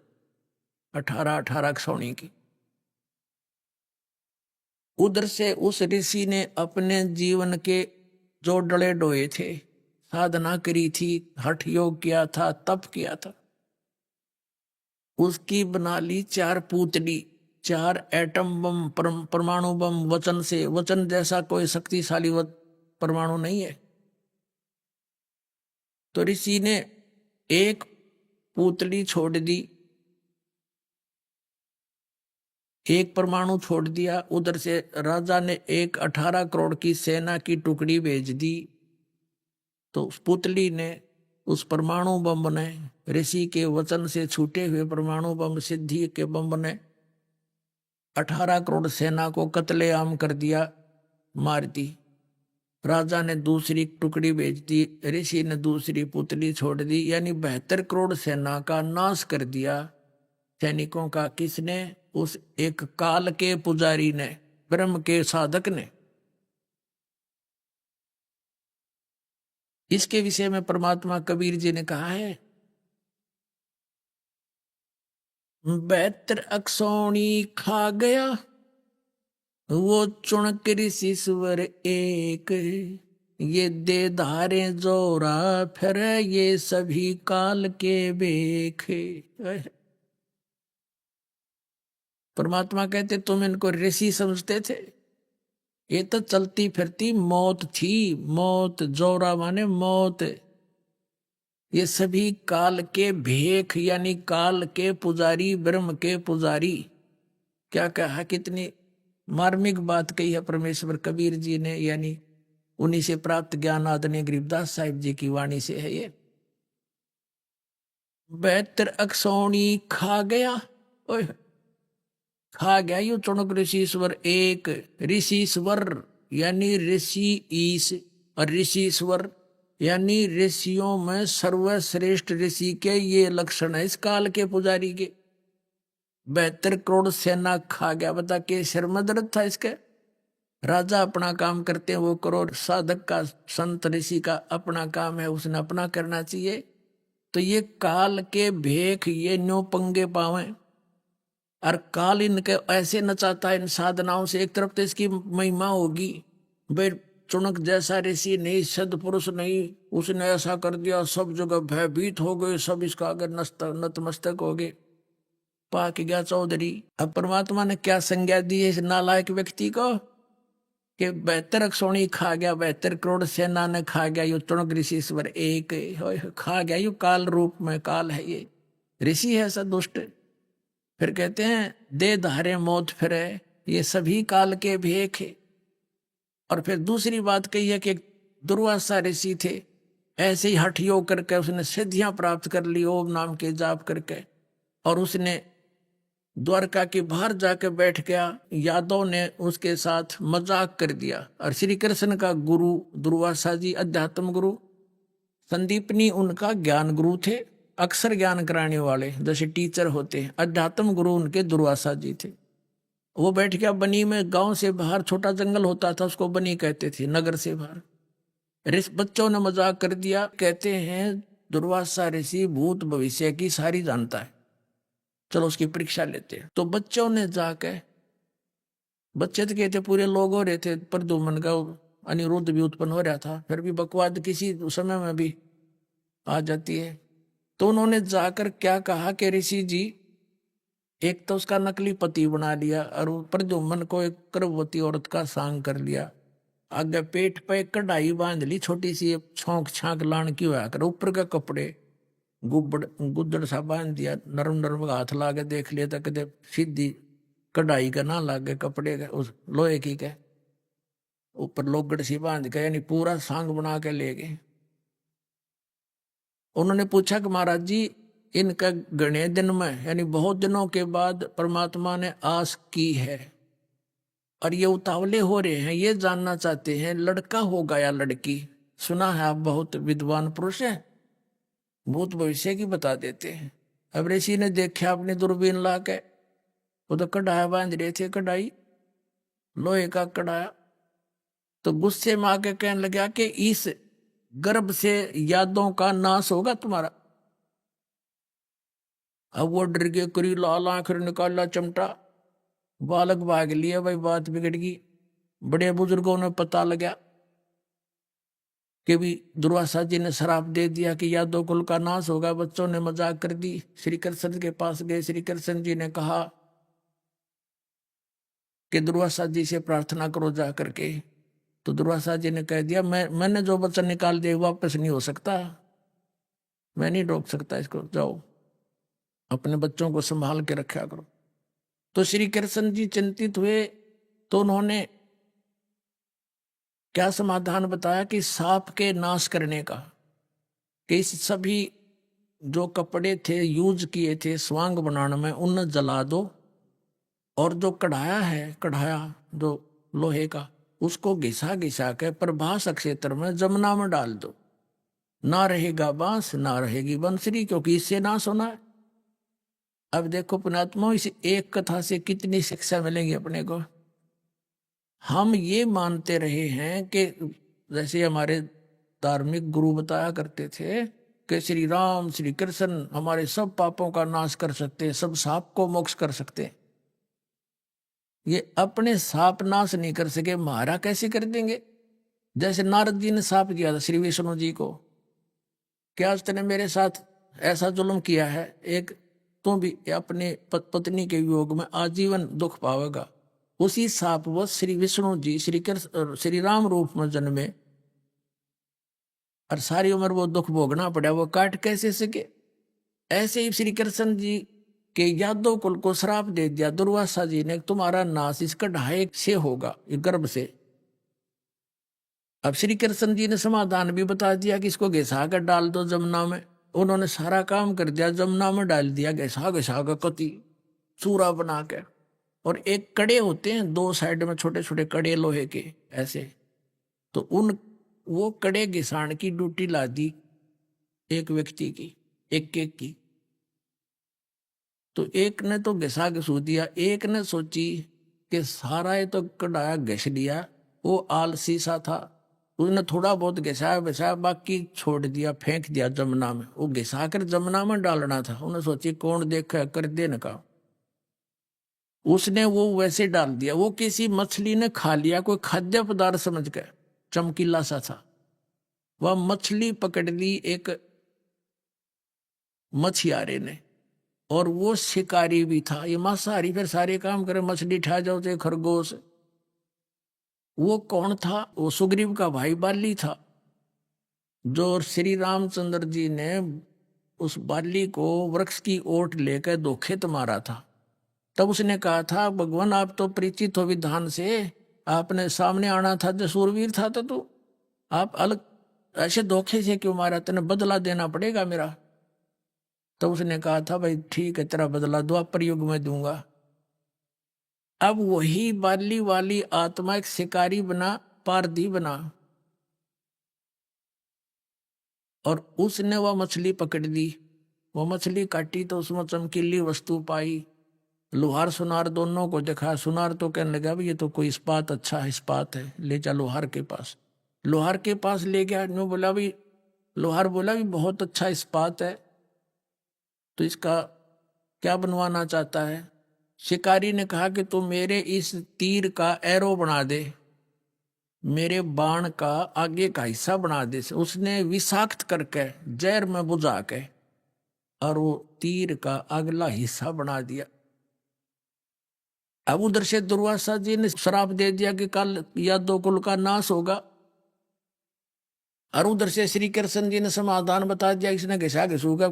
18-18 अक्षौणी की। उधर से उस ऋषि ने अपने जीवन के जो डले डोए थे, साधना करी थी, हठ योग किया था, तप किया था, उसकी बना ली 4 पूतली, 4 एटम बम, परमाणु बम। वचन से, वचन जैसा कोई शक्तिशाली परमाणु नहीं है। तो ऋषि ने एक पूतली छोड़ दी, एक परमाणु छोड़ दिया। उधर से राजा ने एक 18 करोड़ की सेना की टुकड़ी भेज दी। तो उस पुतली ने उस परमाणु बम बने, ऋषि के वचन से छूटे हुए परमाणु बम, सिद्धि के बम बने, 18 करोड़ सेना को कत्लेआम कर दिया, मार दी। राजा ने दूसरी टुकड़ी भेज दी, ऋषि ने दूसरी पुतली छोड़ दी, यानी 72 करोड़ सेना का नाश कर दिया सैनिकों का। किसने? उस एक काल के पुजारी ने, ब्रह्म के साधक ने। इसके विषय में परमात्मा कबीर जी ने कहा है, 72 अक्षौणी खा गया वो चुनक ऋषि स्वर एक, ये दे धारे जोरा फिर ये सभी काल के बेखे। परमात्मा कहते तुम इनको ऋषि समझते थे, ये तो चलती फिरती मौत थी। मौत, जोरा माने मौत। ये सभी काल के भेख, यानी काल के पुजारी, ब्रह्म के पुजारी। क्या कहा, कितनी मार्मिक बात कही है परमेश्वर कबीर जी ने, यानी उन्हीं से प्राप्त ज्ञान आदरणीय गरीबदास साहिब जी की वाणी से है ये। 72 अक्षौणी खा गया, ओए खा गया यू चुनक ऋषिश्वर एक। ऋषिश्वर यानी ऋषि ईश और ऋषिश्वर यानी ऋषियों में सर्वश्रेष्ठ ऋषि के ये लक्षण है इस काल के पुजारी के। 72 करोड़ सेना खा गया, बता के सिर में दर्द था इसके। राजा अपना काम करते हैं वो करो, साधक का संत ऋषि का अपना काम है उसने अपना करना चाहिए। तो ये काल के भेख ये न्यो पंगे पावे, और काल इनके ऐसे नचाता है इन साधनाओं से। एक तरफ तो इसकी महिमा होगी, भाई चुनक जैसा ऋषि नहीं, सदपुरुष नहीं, उसने ऐसा कर दिया, सब जगह भयभीत हो गए, सब इसका आगे नतमस्तक हो गए। पाक गया चौधरी। अब परमात्मा ने क्या संज्ञा दी है इस नालायक व्यक्ति को कि 72 सोनी खा गया, 72 करोड़ सेना ने खा गया, यो चुनक ऋषि स्वर एक खा गया, यो काल रूप में काल है, ये ऋषि है ऐसा दुष्ट। फिर कहते हैं दे धारे मौत फिरे, ये सभी काल के भेख है। और फिर दूसरी बात कही है कि दुर्वासा ऋषि थे, ऐसे ही हठ योग करके उसने सिद्धियां प्राप्त कर ली ओम नाम के जाप करके, और उसने द्वारका के बाहर जाकर बैठ गया। यादव ने उसके साथ मजाक कर दिया। और श्री कृष्ण का गुरु दुर्वासा जी अध्यात्म गुरु, संदीपनी उनका ज्ञान गुरु थे, अक्सर ज्ञान कराने वाले जैसे टीचर होते हैं। अध्यात्म गुरु उनके दुर्वासा जी थे। वो बैठ गया बनी में, गांव से बाहर छोटा जंगल होता था उसको बनी कहते थे, नगर से बाहर। बच्चों ने मजाक कर दिया, कहते हैं दुर्वासा ऋषि भूत भविष्य की सारी जानता है, चलो उसकी परीक्षा लेते हैं। तो बच्चों ने जाके, बच्चे तो कहते पूरे लोग हो रहे थे, प्रद्युम्न का अनिरुद्ध भी उत्पन्न हो रहा था, फिर भी बकवाद किसी समय में भी आ जाती है। तो उन्होंने जाकर क्या कहा कि ऋषि जी, एक तो उसका नकली पति बना लिया और प्रद्युम्न को एक गर्भवती औरत का सांग कर लिया, आगे पेट पे कढ़ाई बांध ली, छोटी सी छौंक छांक लान की हुआ कर, ऊपर का कपड़े गुद्दड़ सा बांध दिया, नरम नरम हाथ लागे देख लिया तो कदे सीधी कढ़ाई का ना लागे कपड़े का, उस लोहे की के ऊपर लोगड़ सी बांध के, यानी पूरा सांग बना के ले गए। उन्होंने पूछा कि महाराज जी इनका गणे दिन में, यानी बहुत दिनों के बाद परमात्मा ने आस की है और ये उतावले हो रहे हैं, ये जानना चाहते हैं लड़का होगा या लड़की। सुना है आप बहुत विद्वान पुरुष है, भूत भविष्य की बता देते हैं। अब ऋषि ने देखा अपनी दूरबीन ला के, वो तो कढ़ाया बांध रहे थे, कढ़ाई लोहे का कढ़ाया। तो गुस्से में आके कहने लगा कि इस गर्भ से यादों का नाश होगा तुम्हारा। अब वो डर के करी लाल आंख निकाला चमटा, बालक भाग लिया, भाई बात बिगड़ गई। बड़े बुजुर्गों ने पता लगा कि भी दुर्वासा जी ने श्राप दे दिया कि यादव कुल का नाश होगा। बच्चों ने मजाक कर दी, श्री कृष्ण के पास गए। श्री कृष्ण जी ने कहा कि दुर्वासा जी से प्रार्थना करो जा करके। तो दुर्वासा जी ने कह दिया मैंने जो वचन निकाल दिया वापस नहीं हो सकता, मैं नहीं रोक सकता इसको, जाओ अपने बच्चों को संभाल के रखा करो। तो श्री कृष्ण जी चिंतित हुए, तो उन्होंने क्या समाधान बताया कि सांप के नाश करने का, कि इस सभी जो कपड़े थे यूज किए थे स्वांग बनाने में उन्हें जला दो, और जो कढ़ाया जो लोहे का उसको घिसा घिसा के प्रभास क्षेत्र में जमुना में डाल दो, ना रहेगा बांस ना रहेगी बंसरी, क्योंकि इससे नाश होना है। अब देखो पुण्यात्मा, इस एक कथा से कितनी शिक्षा मिलेगी अपने को। हम ये मानते रहे हैं कि जैसे हमारे धार्मिक गुरु बताया करते थे कि श्री राम श्री कृष्ण हमारे सब पापों का नाश कर सकते हैं, सब सांप को मोक्ष कर सकते हैं। ये अपने सांप नाश नहीं कर सके, हमारा कैसे कर देंगे। जैसे नारद जी ने सांप किया था श्री विष्णु जी को, क्या उसने मेरे साथ ऐसा जुल्म किया है, एक तो भी अपने पत्नी के वियोग में आजीवन दुख पावेगा। उसी सांप वो श्री विष्णु जी श्री कृष्ण श्री राम रूप में जन्मे और सारी उम्र वो दुख भोगना पड़ा, वो काट कैसे सके। ऐसे ही श्री कृष्ण जी के यादव कुल को श्राप दे दिया दुर्वासा जी ने, तुम्हारा नाश इस कढ़ाई से होगा, गर्भ से। अब श्री कृष्ण जी ने समाधान भी बता दिया कि इसको घिसा कर डाल दो जमुना में। उन्होंने सारा काम कर दिया, जमुना में डाल दिया घिसा घिसा कर कति चूरा बना के। और एक कड़े होते हैं दो साइड में छोटे छोटे कड़े लोहे के ऐसे, तो वो कड़े घिसाण की ड्यूटी ला दी एक व्यक्ति की, एक एक की। तो एक ने तो घिसा घिसू दिया, एक ने सोची कि सारा ये तो कड़ाया घिस लिया, वो आलसी सा था, उसने थोड़ा बहुत घिसाया घिसाया, बाकी छोड़ दिया, फेंक दिया जमुना में। वो घिसा कर जमुना में डालना था, उन्हें सोची कौन देखे कर देने का, उसने वो वैसे डाल दिया। वो किसी मछली ने खा लिया, कोई खाद्य पदार्थ समझ के, चमकीला सा था। वह मछली पकड़ ली एक मछियारे ने, और वो शिकारी भी था। ये मांसाहारी फिर सारे काम करे, मछली ठा जाओ तो खरगोश। वो कौन था? वो सुग्रीव का भाई बाली था, जो श्री रामचंद्र जी ने उस बाली को वृक्ष की ओट लेकर धोखे मारा था। तब उसने कहा था, भगवान आप तो परिचित हो विधान से, आपने सामने आना था, जो सूरवीर था तो तू, आप अलग ऐसे धोखे से क्यों मारा, तेने बदला देना पड़ेगा मेरा। तो उसने कहा था, भाई ठीक है, तेरा बदला द्वापर युग में दूंगा। अब वही बाली वाली आत्मा एक शिकारी बना, पारधी बना, और उसने वह मछली पकड़ ली। वो मछली काटी तो उसमें चमकीली वस्तु पाई। लोहार सुनार दोनों को देखा। सुनार तो कहने लगा, भाई ये तो कोई इस्पात, अच्छा इस्पात है, ले जा लोहार के पास। लोहार के पास ले गया, नो बोला भाई, लोहार बोला भी बहुत अच्छा इस्पात है, तो इसका क्या बनवाना चाहता है? शिकारी ने कहा कि तू मेरे इस तीर का एरो बना दे, मेरे बाण का आगे का हिस्सा बना दे। उसने विषाक्त करके जहर में बुझा के और वो तीर का अगला हिस्सा बना दिया। अब उधर से दुर्वासा जी ने श्राप दे दिया कि कल यादव कुल का नाश होगा, और उधर से श्री कृष्ण जी ने समाधान बता दिया, इसने घिसा घिसूगा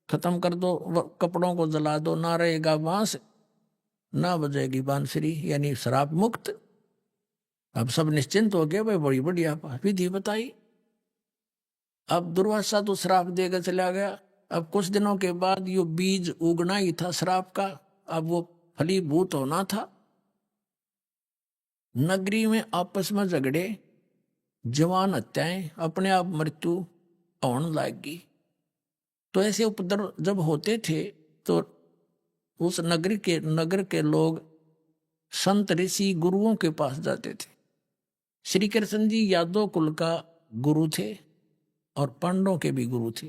खत्म कर दो, कपड़ों को जला दो, ना रहेगा बांस ना बजेगी बांसुरी, यानी श्राप मुक्त। अब सब निश्चिंत हो गए, भाई बड़ी बढ़िया विधि बताई। अब दुर्वासा तो श्राप देकर चला गया। अब कुछ दिनों के बाद यो बीज उगना ही था श्राप का, अब वो फलीभूत होना था। नगरी में आपस में झगड़े, जवान हत्याएं, अपने आप मृत्यु होने लगी। तो ऐसे उपद्रव जब होते थे तो उस नगर के लोग संत ऋषि गुरुओं के पास जाते थे। श्री कृष्ण जी यादव कुल का गुरु थे और पांडवों के भी गुरु थे।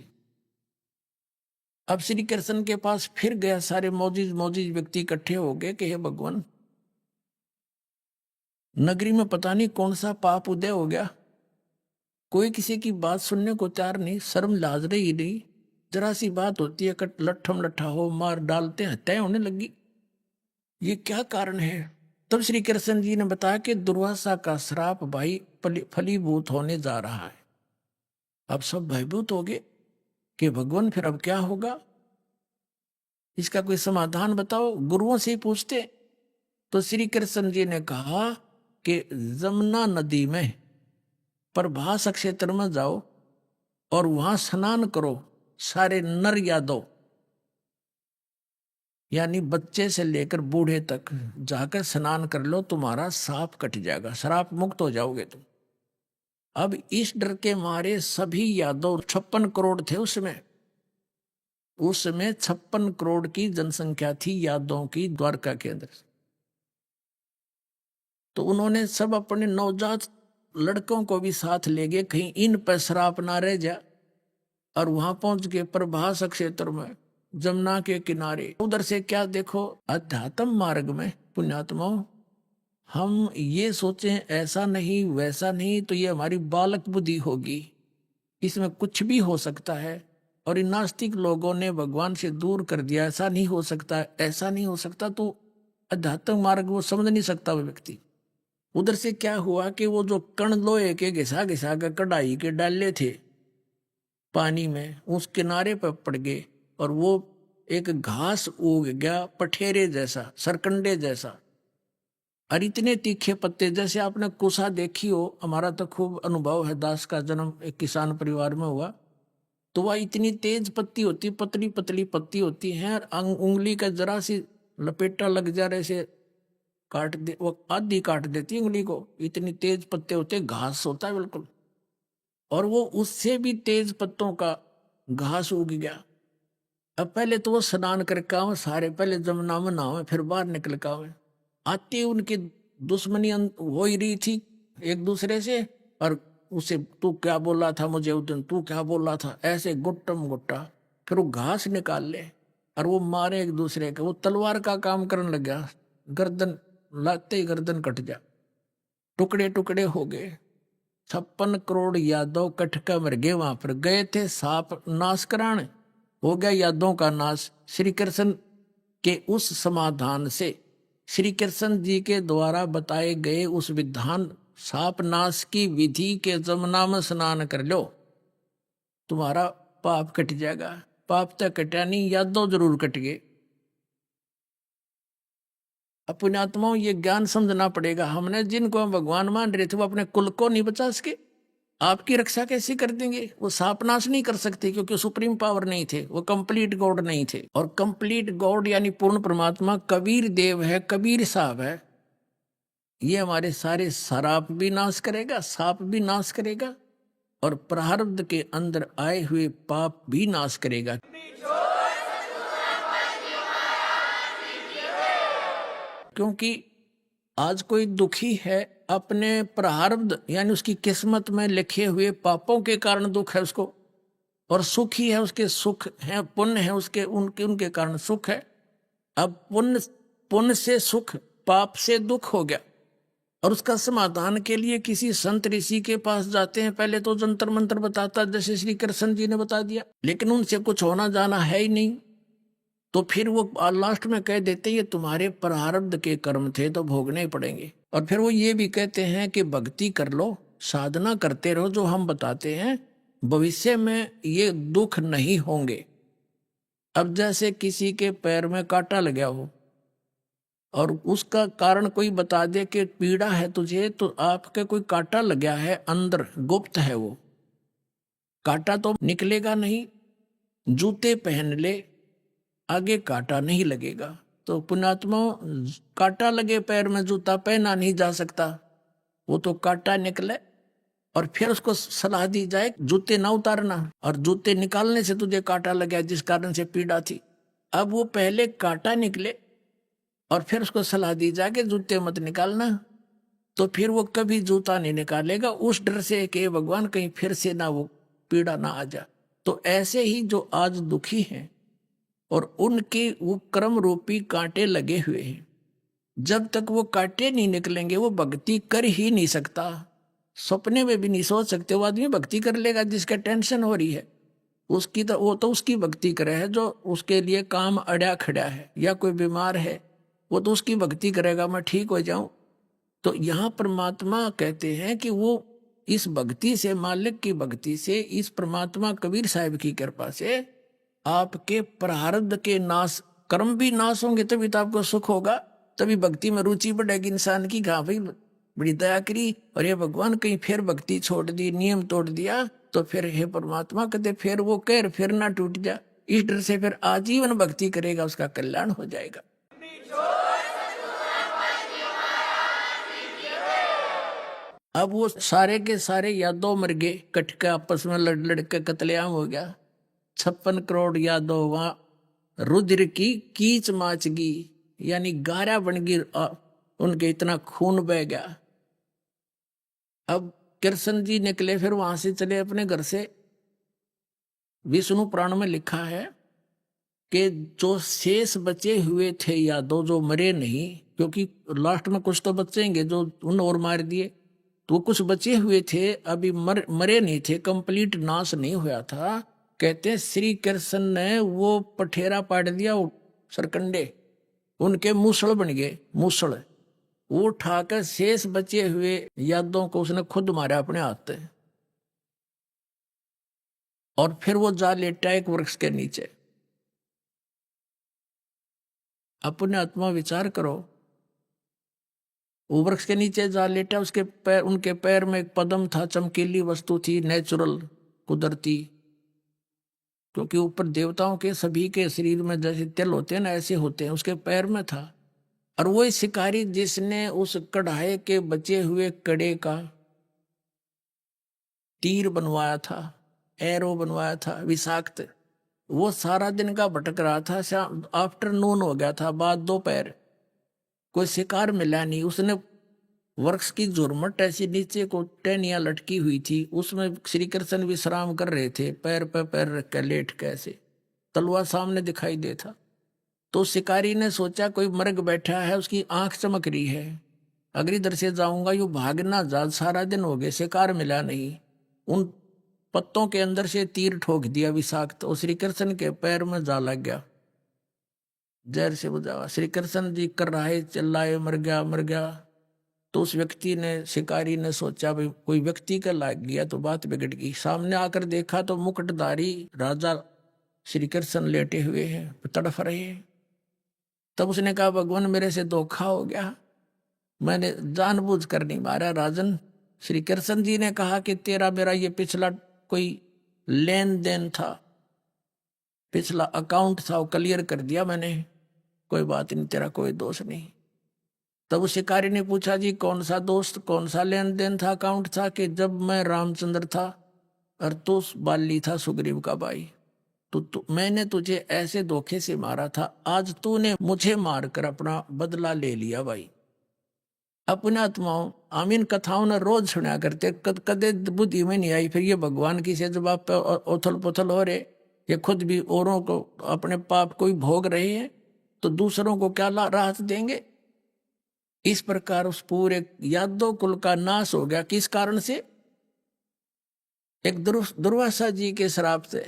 अब श्री कृष्ण के पास फिर गया, सारे मौजिज व्यक्ति इकट्ठे हो गए कि हे भगवान, नगरी में पता नहीं कौन सा पाप उदय हो गया, कोई किसी की बात सुनने को तैयार नहीं, शर्म लाज रही नहीं, जरा सी बात होती है कट लट्ठम लट्ठा हो मार डालते, हत्याएं होने लगी, ये क्या कारण है? तब श्री कृष्ण जी ने बताया कि दुर्वासा का श्राप भाई फलीभूत होने जा रहा है। अब सब भयभूत हो गए कि भगवान फिर अब क्या होगा, इसका कोई समाधान बताओ। गुरुओं से ही पूछते तो श्री कृष्ण जी ने कहा कि जमुना नदी में प्रभास क्षेत्र में जाओ और वहां स्नान करो, सारे नर यादव यानी बच्चे से लेकर बूढ़े तक जाकर स्नान कर लो, तुम्हारा साप कट जाएगा, श्राप मुक्त हो जाओगे तुम। अब इस डर के मारे सभी यादव, 56 करोड़ थे उसमें 56 करोड़ की जनसंख्या थी यादवों की द्वारका के अंदर। तो उन्होंने सब अपने नवजात लड़कों को भी साथ ले गए, कहीं इन पर श्राप ना रह जा, और वहां पहुंच गए प्रभास क्षेत्र में, जमुना के किनारे। उधर से क्या देखो, अध्यात्म मार्ग में पुण्यात्माओं हम ये सोचें ऐसा नहीं वैसा नहीं, तो ये हमारी बालक बुद्धि होगी, इसमें कुछ भी हो सकता है। और इन नास्तिक लोगों ने भगवान से दूर कर दिया, ऐसा नहीं हो सकता, ऐसा नहीं हो सकता, तो अध्यात्म मार्ग वो समझ नहीं सकता वो व्यक्ति। उधर से क्या हुआ कि वो जो कण लोहे के घिसा घिसा कर कढ़ाई के डाले थे पानी में, उस किनारे पर पड़ गए और वो एक घास उग गया, पठेरे जैसा, सरकंडे जैसा, और इतने तीखे पत्ते, जैसे आपने कुसा देखी हो, हमारा तो खूब अनुभव है, दास का जन्म एक किसान परिवार में हुआ, तो वह इतनी तेज पत्ती होती, पतली पतली पत्ती होती है, उंगली का जरा सी लपेटा लग जा रहे से काट दे, वो आधी काट देती उंगली को, इतनी तेज पत्ते होते, घास होता है बिल्कुल। और वो उससे भी तेज पत्तों का घास उग गया। अब पहले तो वो स्नान करके आवे, सारे पहले जमुना में नहावे, फिर बाहर निकल के आवे। आते उनकी दुश्मनी हो ही रही थी एक दूसरे से, और उसे तू क्या बोल रहा था मुझे उस दिन, तू क्या बोल रहा था, ऐसे गुट्टम गुट्टा। फिर वो घास निकाल ले और वो मारे एक दूसरे के। वो तलवार का काम करने लग गया, गर्दन लाते ही गर्दन कट जा, टुकड़े टुकड़े हो गए। 56 करोड़ यादव कटका मर गए। वहां पर गए थे सांप नाश कराने, हो गया यादों का नाश। श्री कृष्ण के उस समाधान से, श्री कृष्ण जी के द्वारा बताए गए उस विधान सांप नाश की विधि के जमुना में स्नान कर लो, तुम्हारा पाप कट जाएगा। पाप तो कटा नहीं, यादव जरूर कट गए। अपने आत्माओं ये ज्ञान समझना पड़ेगा। हमने जिनको हम भगवान मान रहे थे वो अपने कुल को नहीं बचा सके, आपकी रक्षा कैसे कर देंगे? वो सांपनाश नहीं कर सकते क्योंकि सुप्रीम पावर नहीं थे, वो कंप्लीट गॉड नहीं थे। और कंप्लीट गॉड यानी पूर्ण परमात्मा कबीर देव है, कबीर साहब है। ये हमारे सारे शराब भी नाश करेगा, सांप भी नाश करेगा, और प्रारब्ध के अंदर आए हुए पाप भी नाश करेगा। क्योंकि आज कोई दुखी है अपने प्रारब्ध यानी उसकी किस्मत में लिखे हुए पापों के कारण दुख है उसको, और सुखी है उसके सुख है, पुण्य है उसके उनके कारण सुख है। अब पुण्य से सुख, पाप से दुख हो गया, और उसका समाधान के लिए किसी संत ऋषि के पास जाते हैं। पहले तो जंतर मंत्र बताता जैसे श्री कृष्ण जी ने बता दिया, लेकिन उनसे कुछ होना जाना है ही नहीं। तो फिर वो लास्ट में कह देते ये तुम्हारे प्रारब्ध के कर्म थे तो भोगने ही पड़ेंगे। और फिर वो ये भी कहते हैं कि भक्ति कर लो, साधना करते रहो, जो हम बताते हैं भविष्य में ये दुख नहीं होंगे। अब जैसे किसी के पैर में कांटा लगा हो और उसका कारण कोई बता दे कि पीड़ा है तुझे, तो आपके कोई कांटा लगा है अंदर, गुप्त है वो कांटा, तो निकलेगा नहीं। जूते पहन ले, आगे कांटा नहीं लगेगा। तो पुण्यात्मा, कांटा लगे पैर में जूता पहना नहीं जा सकता, वो तो कांटा निकले और फिर उसको सलाह दी जाए जूते ना उतारना, और जूते निकालने से तुझे कांटा लगा जिस कारण से पीड़ा थी। अब वो पहले कांटा निकले और फिर उसको सलाह दी जाए कि जूते मत निकालना, तो फिर वो कभी जूता नहीं निकालेगा, उस डर से कि भगवान कहीं फिर से ना वो पीड़ा ना आ जा। तो ऐसे ही जो आज दुखी हैं और उनके वो कर्म रूपी कांटे लगे हुए हैं, जब तक वो कांटे नहीं निकलेंगे वो भक्ति कर ही नहीं सकता। सपने में भी नहीं सोच सकते वो आदमी भक्ति कर लेगा जिसका टेंशन हो रही है उसकी, तो वो तो उसकी भक्ति करे है जो उसके लिए काम अड़ा खड़ा है, या कोई बीमार है वो तो उसकी भक्ति करेगा मैं ठीक हो जाऊं। तो यहाँ परमात्मा कहते हैं कि वो इस भक्ति से, मालिक की भक्ति से, इस परमात्मा कबीर साहिब की कृपा से आपके प्रारब्ध के नाश, कर्म भी नाश होंगे, तभी तो आपको सुख होगा, तभी भक्ति में रुचि बढ़ेगी इंसान की। हाँ भाई बड़ी दया करी और ये भगवान कहीं फिर भक्ति छोड़ दी, नियम तोड़ दिया, तो फिर हे परमात्मा कहते फिर वो कहर फिर ना टूट जा। इस डर से फिर आजीवन भक्ति करेगा, उसका कल्याण हो जाएगा। अब वो सारे के सारे यादव मर गए, कट के आपस में लड़ लड़ के कत्लेआम हो गया। 56 करोड़ यादव वहां रुद्र की कीच माचगी यानी गारा बन गई, उनके इतना खून बह गया। अब कृष्ण जी निकले, फिर वहां से चले अपने घर से। विष्णु पुराण में लिखा है कि जो शेष बचे हुए थे यादव, जो मरे नहीं, क्योंकि लास्ट में कुछ तो बचेंगे जो उन और मार दिए, तो कुछ बचे हुए थे, अभी मरे नहीं थे, कंप्लीट नाश नहीं हुआ था। कहते हैं श्री कृष्ण ने वो पठेरा पाट दिया, सरकंडे उनके मूसल बन गए, मूसल वो उठाकर शेष बचे हुए यादों को उसने खुद मारा अपने हाथ से, और फिर वो जा लेटा एक वृक्ष के नीचे। अपने आत्मा विचार करो, वो वृक्ष के नीचे जा लेटा, उसके पैर, उनके पैर में एक पद्म था, चमकीली वस्तु थी, नेचुरल कुदरती, क्योंकि ऊपर देवताओं के सभी के शरीर में जैसे तिल होते हैं ना ऐसे होते हैं, उसके पैर में था। और वही शिकारी जिसने उस कढ़ाई के बचे हुए कड़े का तीर बनवाया था, एरो बनवाया था विषाक्त। वो सारा दिन का भटक रहा था, शाम आफ्टरनून हो गया था, बाद दोपहर, कोई शिकार मिला नहीं। उसने वृक्ष की झुरमट ऐसी नीचे को टहनियां लटकी हुई थी, उसमें श्री कृष्ण विश्राम कर रहे थे, पैर पे पैर रख कर लेट के ऐसे, तलवार सामने दिखाई दे था। तो शिकारी ने सोचा कोई मर्ग बैठा है, उसकी आंख चमक रही है, अगर इधर से जाऊंगा यू भागना जा, सारा दिन हो गए शिकार मिला नहीं। उन पत्तों के अंदर से तीर ठोक दिया विषाक्त, और श्री कृष्ण के पैर में जा लग गया, जहर से बुझा। श्री कृष्ण जी कर रहे चिल्लाए, मर गया मर गया। तो उस व्यक्ति ने, शिकारी ने सोचा भाई कोई व्यक्ति का लाग गया तो बात बिगड़ गई। सामने आकर देखा तो मुकुटधारी राजा श्री कृष्ण लेटे हुए हैं, तड़फ रहे हैं। तब उसने कहा भगवान मेरे से धोखा हो गया, मैंने जानबूझ कर नहीं मारा। राजन, श्री कृष्ण जी ने कहा कि तेरा मेरा ये पिछला कोई लेन देन था, पिछला अकाउंट था, वो क्लियर कर दिया मैंने, कोई बात नहीं, तेरा कोई दोष नहीं। तब उस शिकारी ने पूछा जी कौन सा दोस्त, कौन सा लेन देन था, अकाउंट था? कि जब मैं रामचंद्र था और तू बाली था सुग्रीव का भाई, तो मैंने तुझे ऐसे धोखे से मारा था, आज तूने मुझे मारकर अपना बदला ले लिया भाई। अपने आत्माओं हम इन कथाओं ने रोज सुना करते, कदे बुद्धि में नहीं आई। फिर ये भगवान की से जब आप पे उथल पुथल हो रहे, ये खुद भी औरों को अपने पाप को ही भोग रहे हैं, तो दूसरों को क्या राहत देंगे? इस प्रकार उस पूरे यादव कुल का नाश हो गया। किस कारण से? एक दुर्वासा जी के श्राप से।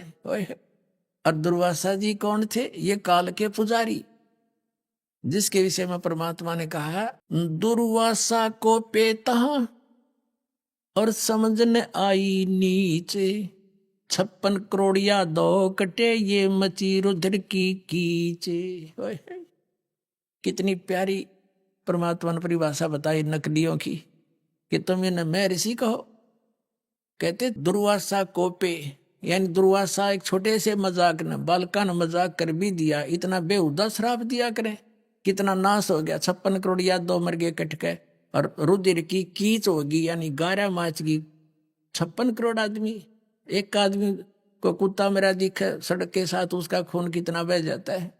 और दुर्वासा जी कौन थे? ये काल के पुजारी, जिसके विषय में परमात्मा ने कहा दुर्वासा को पेता और समझने आई नीचे, 56 करोड़ यादव कटे ये मची रुधिर की कीचे। कितनी प्यारी परमात्मा ने परिभाषा बताई नकलियों की, कि तुम इन्हें मैं ऋषि कहो। कहते दुर्वासा कोपे, यानी दुर्वासा एक छोटे से मजाक ने, बालका ने मजाक कर भी दिया, इतना बेहुदा श्राप दिया करें, कितना नाश हो गया। 56 करोड़ यादव मर गए कट के, और रुधिर की कीच होगी, यानी गारा माच की 56 करोड़ आदमी। एक आदमी को कुत्ता मेरा दिखे सड़क के साथ, उसका खून कितना बह जाता है।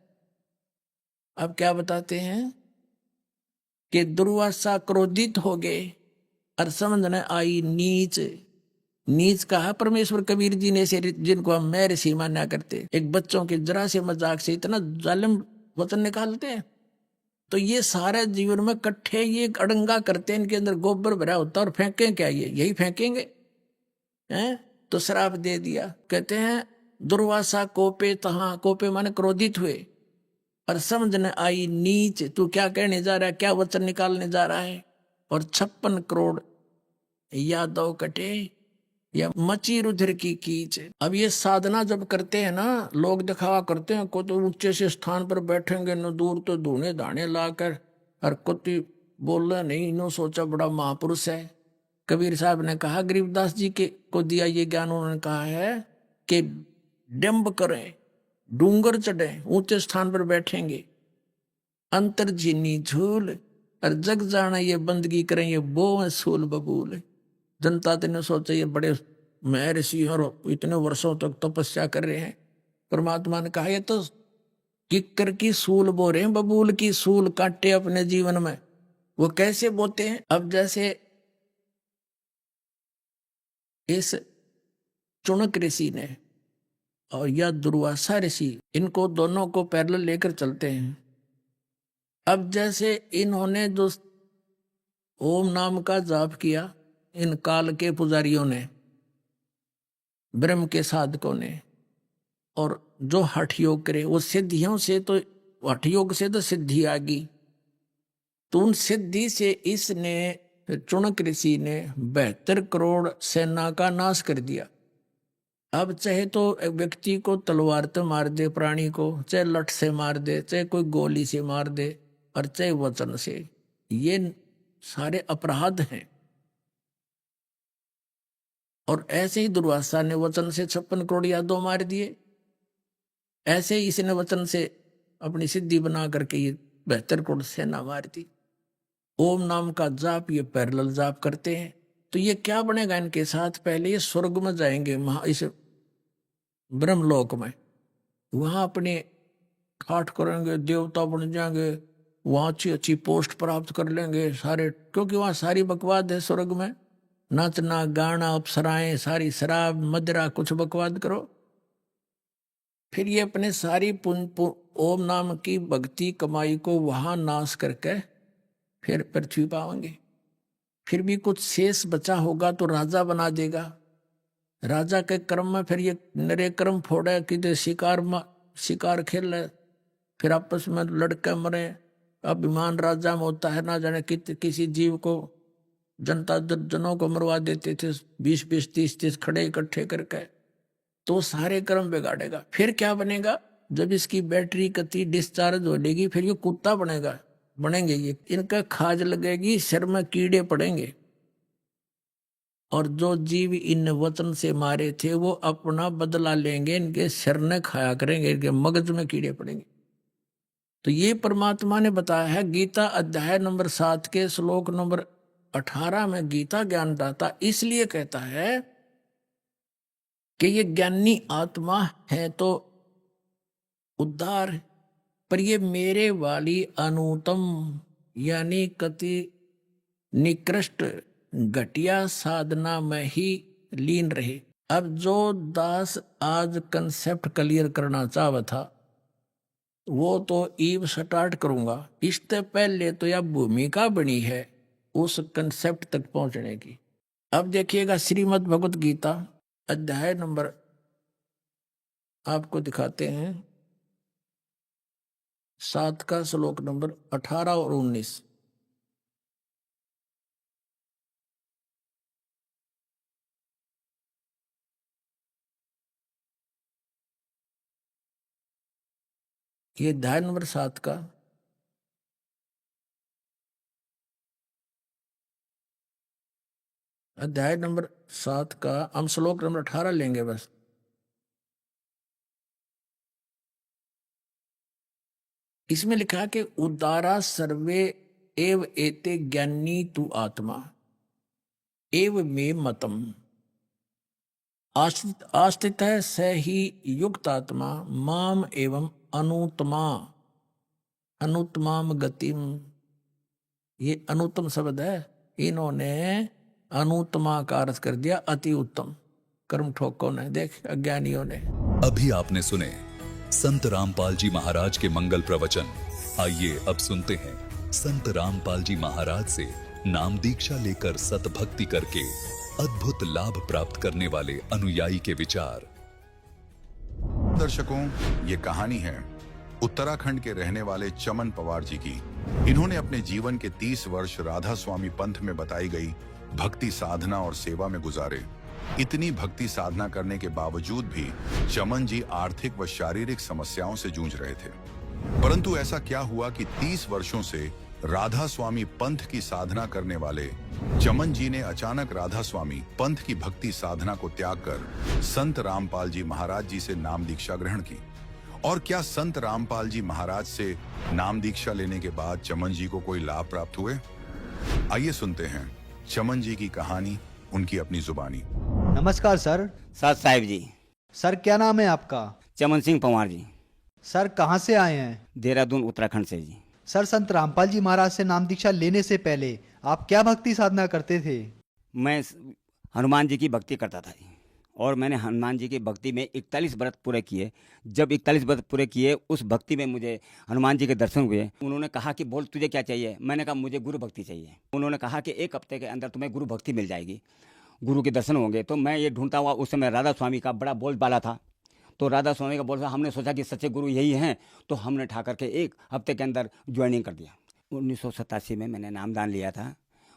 अब क्या बताते हैं कि दुर्वासा क्रोधित हो गए और समझ न आई नीच। नीच कहा परमेश्वर कबीर जी ने, से जिनको हम मैं ऋषि माना करते, एक बच्चों के जरा से मजाक से इतना जालिम वचन निकालते हैं। तो ये सारे जीवन में कट्ठे ये अड़ंगा करते हैं, इनके अंदर गोबर भरा होता है, और फेंकें क्या? ये यही फेंकेंगे हैं? तो श्राप दे दिया। कहते हैं दुर्वासा कोपे तहा, कोपे माने क्रोधित हुए, और समझ न आई नीच, तू क्या कहने जा रहा है, क्या वचन निकालने जा रहा है। और 56 करोड़ यादव कटे या मची रुधिर की कीच। अब ये साधना जब करते हैं ना, लोग दिखावा करते हैं, को तो ऊंचे से स्थान पर बैठेंगे न, दूर तो धूने दाने लाकर, और कुत्ती बोल रहा नहीं, इन्हों सोचा बड़ा महापुरुष है। कबीर साहब ने कहा, गरीबदास जी के को दिया ये ज्ञान, उन्होंने कहा है कि डंब करें, डूंगर चढ़े, ऊंचे स्थान पर बैठेंगे, अंतर जीनी झूल, और जग जाना ये बंदगी करें, ये बो सूल बबूल। जनता ने सोचा ये बड़े महर्षि और इतने वर्षों तक तपस्या कर रहे हैं। परमात्मा ने कहा ये तो किक्कर की सूल बो रहे हैं, बबूल की सूल काटे अपने जीवन में। वो कैसे बोते हैं? अब जैसे इस चुनक ऋषि ने और या दुर्वासा ऋषि, इनको दोनों को पैरेलल लेकर चलते हैं। अब जैसे इन्होंने जो ओम नाम का जाप किया, इन काल के पुजारियों ने, ब्रह्म के साधकों ने, और जो हठ योग करे, वो सिद्धियों से, तो हठ योग से तो सिद्धि आ गई। तो उन सिद्धि से इसने, चुनक ऋषि ने 72 करोड़ सेना का नाश कर दिया। अब चाहे तो व्यक्ति को तलवार से मार दे, प्राणी को चाहे लठ से मार दे, चाहे कोई गोली से मार दे, और चाहे वचन से, ये सारे अपराध हैं। और ऐसे ही दुर्वासा ने वचन से 56 करोड़ यादव मार दिए। ऐसे ही इसने वचन से अपनी सिद्धि बना करके ये 72 करोड़ सेना मार दी। ओम नाम का जाप ये पैरेलल जाप करते हैं। तो ये क्या बनेगा इनके साथ? पहले ये स्वर्ग में जाएंगे, इस ब्रह्मलोक में, वहां अपने ठाठ करेंगे, देवता बन जाएंगे, वहां अच्छी अच्छी पोस्ट प्राप्त कर लेंगे सारे, क्योंकि वहां सारी बकवाद है स्वर्ग में, नाचना गाना अप्सराएं, सारी शराब मदिरा, कुछ बकवाद करो। फिर ये अपने सारी ओम नाम की भक्ति कमाई को वहां नाश करके फिर पृथ्वी पाएंगे। फिर भी कुछ शेष बचा होगा तो राजा बना देगा। राजा के क्रम में फिर ये नरे क्रम फोड़े कि शिकार खेल ले, फिर आपस में लड़के मरे। अभिमान राजा में होता है, ना जाने किसी जीव को, जनता जनों को मरवा देते थे 20-20 30-30 खड़े इकट्ठे करके, तो सारे क्रम बिगाड़ेगा। फिर क्या बनेगा? जब इसकी बैटरी कति डिस्चार्ज हो जाएगी, फिर ये कुत्ता बनेंगे ये, इनका खाज लगेगी, सिर में कीड़े पड़ेंगे, और जो जीव इन वचन से मारे थे वो अपना बदला लेंगे, इनके सिर ने खाया करेंगे, इनके मगज में कीड़े पड़ेंगे। तो ये परमात्मा ने बताया है गीता अध्याय नंबर 7 के श्लोक नंबर 18 में। गीता ज्ञानदाता इसलिए कहता है कि ये ज्ञानी आत्मा है तो उद्धार है, पर ये मेरे वाली अनुत्तम यानी कति निकृष्ट घटिया साधना में ही लीन रहे। अब जो दास आज कंसेप्ट क्लियर करना चाहता था वो तो ईव स्टार्ट करूंगा, इससे पहले तो यह भूमिका बनी है उस कंसेप्ट तक पहुंचने की। अब देखिएगा श्रीमद् भगवत गीता अध्याय नंबर आपको दिखाते हैं 7 का श्लोक नंबर 18 और 19। ये अध्याय नंबर 7 का हम श्लोक नंबर 18 लेंगे बस। इसमें लिखा है कि उदारा सर्वे एव एते ज्ञानी तु आत्मा एव मे मतम आस्थित है स ही युक्त आत्मा माम एवं अनुत्तमाम गतिम। ये अनुत्तम शब्द है, इन्होंने अनुत्तमा का अर्थ कर दिया अति उत्तम। कर्म ठोकों ने, देख अज्ञानियों ने। अभी आपने सुने संत रामपाल जी महाराज के मंगल प्रवचन। आइए अब सुनते हैं संत रामपाल जी महाराज से नाम दीक्षा लेकर सतभक्ति करके अद्भुत लाभ प्राप्त करने वाले अनुयायी के विचार। दर्शकों, ये कहानी है उत्तराखंड के रहने वाले चमन पवार जी की। इन्होंने अपने जीवन के 30 वर्ष राधा स्वामी पंथ में बताई गई भक्ति साधना और सेवा में गुजारे। इतनी भक्ति साधना करने के बावजूद भी चमन जी आर्थिक व शारीरिक समस्याओं से जूझ रहे थे। परंतु ऐसा क्या हुआ कि 30 वर्षों से राधा स्वामी पंथ की साधना करने वाले चमन जी ने अचानक राधा स्वामी पंथ की भक्ति साधना को त्याग कर संत रामपाल जी महाराज जी से नाम दीक्षा ग्रहण की। और क्या संत रामपाल जी महाराज से नाम दीक्षा लेने के बाद चमन जी को कोई लाभ प्राप्त हुए? आइए सुनते हैं चमन जी की कहानी, उनकी अपनी जुबानी। नमस्कार सर। सत साहिब जी। सर क्या नाम है आपका? चमन सिंह पंवार जी। सर कहाँ से आए हैं? देहरादून उत्तराखंड से जी। सर संत रामपाल जी महाराज से नाम दीक्षा लेने से पहले आप क्या भक्ति साधना करते थे? मैं हनुमान जी की भक्ति करता था और मैंने हनुमान जी की भक्ति में 41 व्रत पूरे किए। जब 41 व्रत पूरे किए उस भक्ति में मुझे हनुमान जी के दर्शन हुए। उन्होंने कहा कि बोल तुझे क्या चाहिए? मैंने कहा मुझे गुरु भक्ति चाहिए। उन्होंने कहा कि 1 हफ्ते के अंदर तुम्हें गुरु भक्ति मिल जाएगी, गुरु के दर्शन होंगे। तो मैं ये ढूंढता हुआ, उस समय राधा स्वामी का बड़ा बोलबाला था, तो राधा स्वामी का बोल, हमने सोचा कि सच्चे गुरु यही हैं, तो हमने ठा करके 1 हफ्ते के अंदर ज्वाइनिंग कर दिया। 1987 में मैंने नामदान लिया था।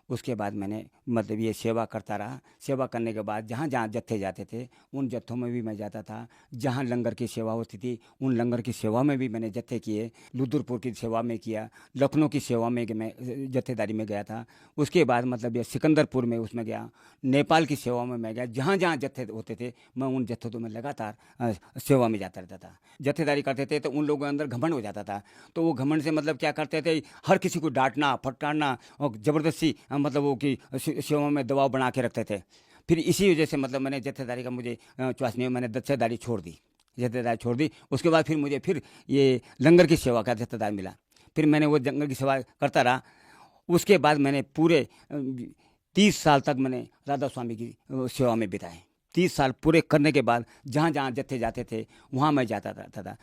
उसके बाद मैंने मतलब ये सेवा करता रहा। सेवा करने के बाद जहाँ जहाँ जत्थे जाते थे उन जत्थों में भी मैं जाता था। जहाँ लंगर की सेवा होती थी उन लंगर की सेवा में भी मैंने जत्थे किए। लुदुरपुर की सेवा में किया, लखनऊ की सेवा में मैं जत्थेदारी में गया था। उसके बाद मतलब ये सिकंदरपुर में उसमें गया, नेपाल की सेवा में मैं गया। जहाँ जहाँ जत्थे होते थे मैं उन जत्थों में लगातार सेवा में जाता रहता था। जत्थेदारी करते थे तो उन लोगों के अंदर घमंड हो जाता था। तो वो घमंड से मतलब क्या करते थे, हर किसी को डांटना फटकारना और ज़बरदस्ती मतलब वो कि सेवा में दबाव बना के रखते थे। फिर इसी वजह से मतलब मैंने जत्थेदारी का मुझे चॉइस नहीं, मैंने जत्थेदारी छोड़ दी, जत्थेदारी छोड़ दी। उसके बाद फिर मुझे फिर ये लंगर की सेवा का जत्थेदार मिला, फिर मैंने वो लंगर की सेवा करता रहा। उसके बाद मैंने पूरे 30 साल तक मैंने राधा स्वामी की सेवा में बिताए। 30 साल पूरे करने के बाद जहाँ जहाँ जत्थे जाते थे वहाँ मैं जाता रहता था।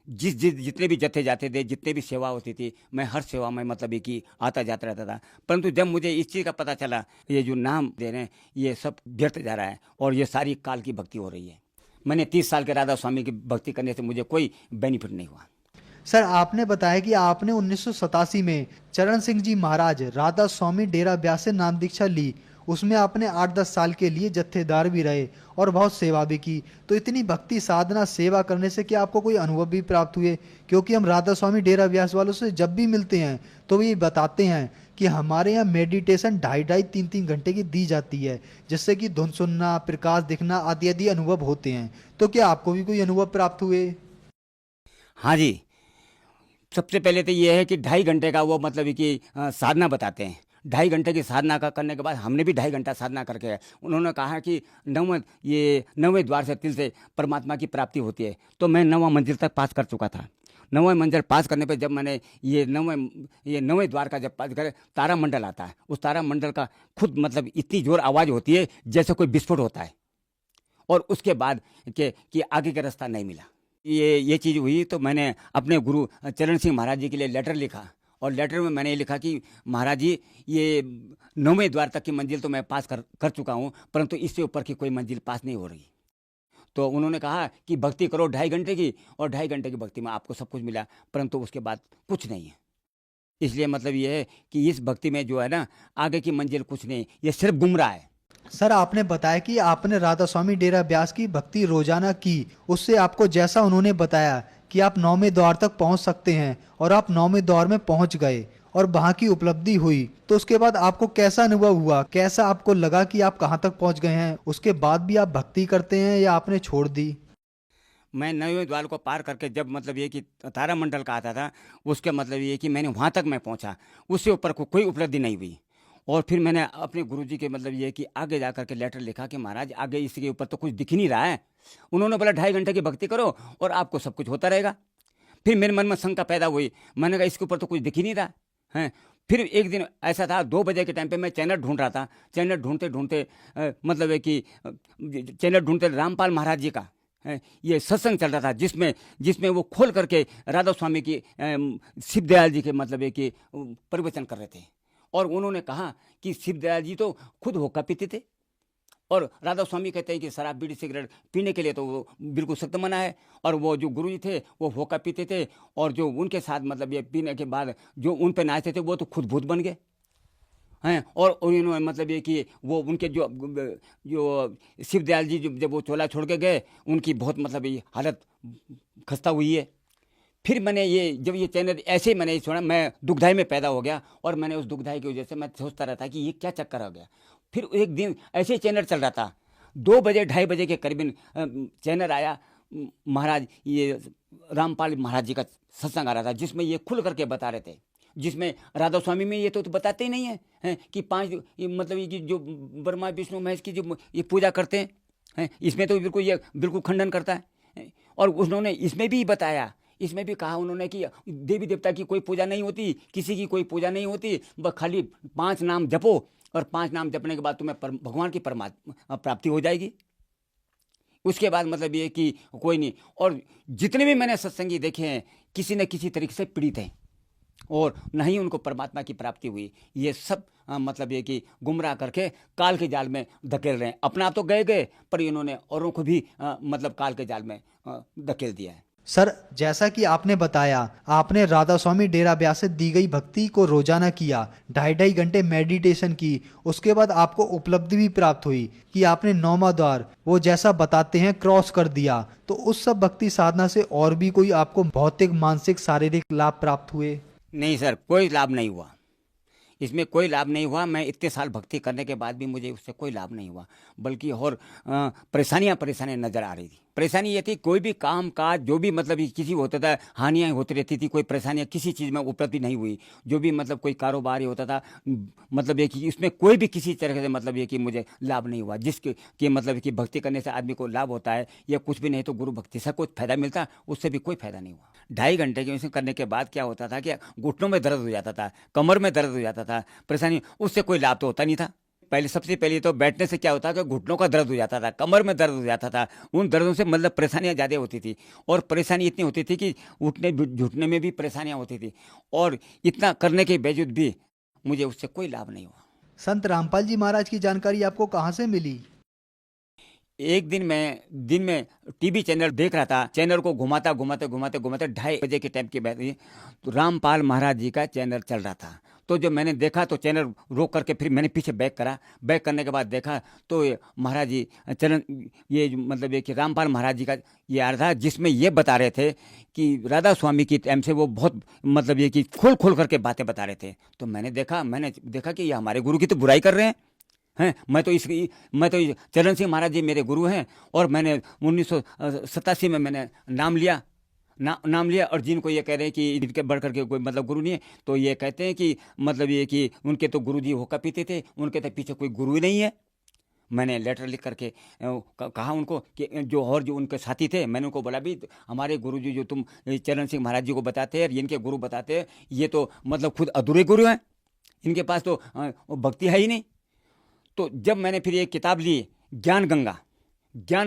जितने भी जत्थे जाते थे, जितने भी सेवा होती थी, मैं हर सेवा में मतलब ये कि आता जाता रहता था। परंतु जब मुझे इस चीज़ का पता चला ये जो नाम दे रहे हैं ये सब व्यर्थ जा रहा है और ये सारी काल की भक्ति हो रही है। मैंने 30 साल के राधा स्वामी की भक्ति करने से मुझे कोई बेनिफिट नहीं हुआ। सर, आपने बताया कि आपने 1987 में चरण सिंह जी महाराज राधा स्वामी डेरा ब्यास से नाम दीक्षा ली। उसमें आपने 8-10 साल के लिए जत्थेदार भी रहे और बहुत सेवा भी की। तो इतनी भक्ति साधना सेवा करने से क्या आपको कोई अनुभव भी प्राप्त हुए? क्योंकि हम राधा स्वामी डेरा ब्यास वालों से जब भी मिलते हैं तो ये बताते हैं कि हमारे यहाँ मेडिटेशन 2.5-3 घंटे की दी जाती है, जिससे कि धुन सुनना, प्रकाश दिखना आदि आदि अनुभव होते हैं। तो क्या आपको भी कोई अनुभव प्राप्त हुए? हाँ जी, सबसे पहले तो ये है कि 2.5 घंटे का वो मतलब कि साधना बताते हैं। 2.5 घंटे की साधना का करने के बाद हमने भी 2.5 घंटा साधना करके उन्होंने कहा कि 9वें द्वार से तिल से परमात्मा की प्राप्ति होती है। तो मैं 9वां मंजिल तक पास कर चुका था। 9वें मंजिल पास करने पे जब मैंने ये 9वें द्वार का जब पास करे, तारा मंडल आता है। उस तारा मंडल का खुद मतलब इतनी जोर आवाज़ होती है जैसे कोई विस्फोट होता है। और उसके बाद कि आगे का रास्ता नहीं मिला। ये चीज़ हुई तो मैंने अपने गुरु चरण सिंह महाराज जी के लिए लेटर लिखा और लेटर में मैंने ये लिखा कि महाराज जी ये 9वें द्वार तक की मंजिल तो मैं पास कर चुका हूँ, परंतु इससे ऊपर की कोई मंजिल पास नहीं हो रही। तो उन्होंने कहा कि भक्ति करो 2.5 घंटे की, और 2.5 घंटे की भक्ति में आपको सब कुछ मिला, परंतु उसके बाद कुछ नहीं है। इसलिए मतलब ये है कि इस भक्ति में जो है ना आगे की मंजिल कुछ नहीं, ये सिर्फ गुमराह है। सर, आपने बताया कि आपने राधा स्वामी डेरा ब्यास की भक्ति रोजाना की। उससे आपको जैसा उन्होंने बताया कि आप 9वें द्वार तक पहुंच सकते हैं और आप 9वें द्वार में पहुंच गए और वहां की उपलब्धि हुई, तो उसके बाद आपको कैसा अनुभव हुआ? कैसा आपको लगा कि आप कहां तक पहुंच गए हैं? उसके बाद भी आप भक्ति करते हैं या आपने छोड़ दी? मैं 9वें द्वार को पार करके जब मतलब ये कि तारा मंडल का आता था, उसके मतलब ये कि मैंने वहाँ तक मैं पहुँचा, उससे ऊपर कोई उपलब्धि नहीं हुई। और फिर मैंने अपने गुरुजी के मतलब ये कि आगे जा करके लेटर लिखा कि महाराज आगे इसके ऊपर तो कुछ दिख नहीं रहा है। उन्होंने बोला 2.5 घंटे की भक्ति करो और आपको सब कुछ होता रहेगा। फिर मेरे मन में शंका पैदा हुई, मैंने कहा इसके ऊपर तो कुछ दिख ही नहीं रहा है। फिर एक दिन ऐसा था 2 बजे के टाइम पे मैं चैनल ढूंढ रहा था। चैनल ढूंढते ढूंढते मतलब है कि चैनल ढूंढते रामपाल महाराज जी का ये सत्संग चल रहा था, जिसमें वो खोल करके राधा स्वामी की शिवदयाल जी के मतलब है कि प्रवचन कर रहे थे। और उन्होंने कहा कि शिवदयाल जी तो खुद होका पीते थे और राधा स्वामी कहते हैं कि शराब बीड़ी सिगरेट पीने के लिए तो वो बिल्कुल सख्त मना है। और वो जो गुरु जी थे वो होका पीते थे और जो उनके साथ मतलब ये पीने के बाद जो उन पे नाचते थे वो तो खुद भूत बन गए हैं। और उन्होंने मतलब ये कि वो उनके जो शिवदयाल जी जब वो चोला छोड़ के गए, उनकी बहुत मतलब ये हालत खस्ता हुई है। फिर मैंने जब ये चैनल ऐसे ही मैंने सुना, मैं दुखदाई में पैदा हो गया और मैंने उस दुखदाई की वजह से मैं सोचता रहता कि ये क्या चक्कर हो गया। फिर एक दिन ऐसे ही चैनल चल रहा था, 2 बजे 2:30 बजे के करीबन चैनल आया, महाराज ये रामपाल महाराज जी का सत्संग आ रहा था, जिसमें ये खुल करके बता रहे थे, जिसमें राधा स्वामी में ये तो बताते ही नहीं है कि 5 मतलब ये जो ब्रह्मा विष्णु महेश की जो ये पूजा करते हैं, इसमें तो बिल्कुल खंडन करता है। और उन्होंने इसमें भी बताया, इसमें भी कहा उन्होंने कि देवी देवता की कोई पूजा नहीं होती, किसी की कोई पूजा नहीं होती, बस खाली 5 नाम जपो और 5 नाम जपने के बाद तुम्हें भगवान की परमात्मा प्राप्ति हो जाएगी। उसके बाद मतलब ये कि कोई नहीं। और जितने भी मैंने सत्संगी देखे हैं किसी न किसी तरीके से पीड़ित हैं और न ही उनको परमात्मा की प्राप्ति हुई। ये सब मतलब ये कि गुमराह करके काल के जाल में धकेल रहे हैं। अपना आप तो गए पर इन्होंने औरों को भी मतलब काल के जाल में धकेल दिया है। सर, जैसा कि आपने बताया, आपने राधा स्वामी डेरा ब्यास से दी गई भक्ति को रोजाना किया, 2.5 घंटे मेडिटेशन की, उसके बाद आपको उपलब्धि भी प्राप्त हुई कि आपने 9वां द्वार वो जैसा बताते हैं क्रॉस कर दिया। तो उस सब भक्ति साधना से और भी कोई आपको भौतिक, मानसिक, शारीरिक लाभ प्राप्त हुए? नहीं सर, कोई लाभ नहीं हुआ, इसमें कोई लाभ नहीं हुआ। मैं इतने साल भक्ति करने के बाद भी मुझे उससे कोई लाभ नहीं हुआ, बल्कि और परेशानियां नजर आ रही थी। परेशानी ये थी, कोई भी काम काज जो भी मतलब किसी होता था, हानियाँ होती रहती थी, कोई परेशानियाँ किसी चीज़ में उपलब्धि नहीं हुई। जो भी मतलब कोई कारोबार ही होता था, मतलब ये कि इसमें कोई भी किसी तरह से मतलब ये कि मुझे लाभ नहीं हुआ। जिसके कि मतलब कि भक्ति करने से आदमी को लाभ होता है या कुछ भी नहीं तो गुरु भक्ति से कुछ फायदा मिलता, उससे भी कोई फायदा नहीं हुआ। 2.5 घंटे के इसमें करने के बाद क्या होता था कि घुटनों में दर्द हो जाता था, कमर में दर्द हो जाता था, परेशानी, उससे कोई लाभ तो होता नहीं था। पहले सबसे पहले तो बैठने से क्या होता है कि घुटनों का दर्द हो जाता था, कमर में दर्द हो जाता था। उन दर्दों से मतलब परेशानियां ज़्यादा होती थी, और परेशानी इतनी होती थी कि उठने जुटने में भी परेशानियां होती थी, और इतना करने के बावजूद भी मुझे उससे कोई लाभ नहीं हुआ। संत रामपाल जी महाराज की जानकारी आपको कहाँ से मिली? एक दिन मैं दिन में टीवी चैनल देख रहा था, चैनल को घुमाते 2:30 बजे के टाइम के बाद तो रामपाल महाराज जी का चैनल चल रहा था। तो जब मैंने देखा तो चैनल रोक करके फिर मैंने पीछे बैक करा। बैक करने के बाद देखा तो ये महाराज जी चरण, ये मतलब ये कि रामपाल महाराज जी का ये आ रहा था, जिसमें ये बता रहे थे कि राधा स्वामी की टाइम से वो बहुत मतलब ये कि खोल करके बातें बता रहे थे। तो मैंने देखा कि ये हमारे गुरु की तो बुराई कर रहे हैं। मैं तो चरण सिंह महाराज जी मेरे गुरु हैं, और मैंने 1987 में मैंने नाम लिया और जिनको ये कह रहे हैं कि इनके बढ़ करके कोई मतलब गुरु नहीं है, तो ये कहते हैं कि मतलब ये कि उनके तो गुरु जी होकर पीते थे, उनके तो पीछे कोई गुरु ही नहीं है। मैंने लेटर लिख करके कहा उनको कि जो उनके साथी थे, मैंने उनको बोला भी हमारे गुरु जी जो तुम चरण सिंह महाराज जी को बताते हैं, इनके गुरु बताते हैं, ये तो मतलब खुद अधूरे गुरु हैं, इनके पास तो भक्ति है ही नहीं। तो जब मैंने फिर ये किताब ली ज्ञान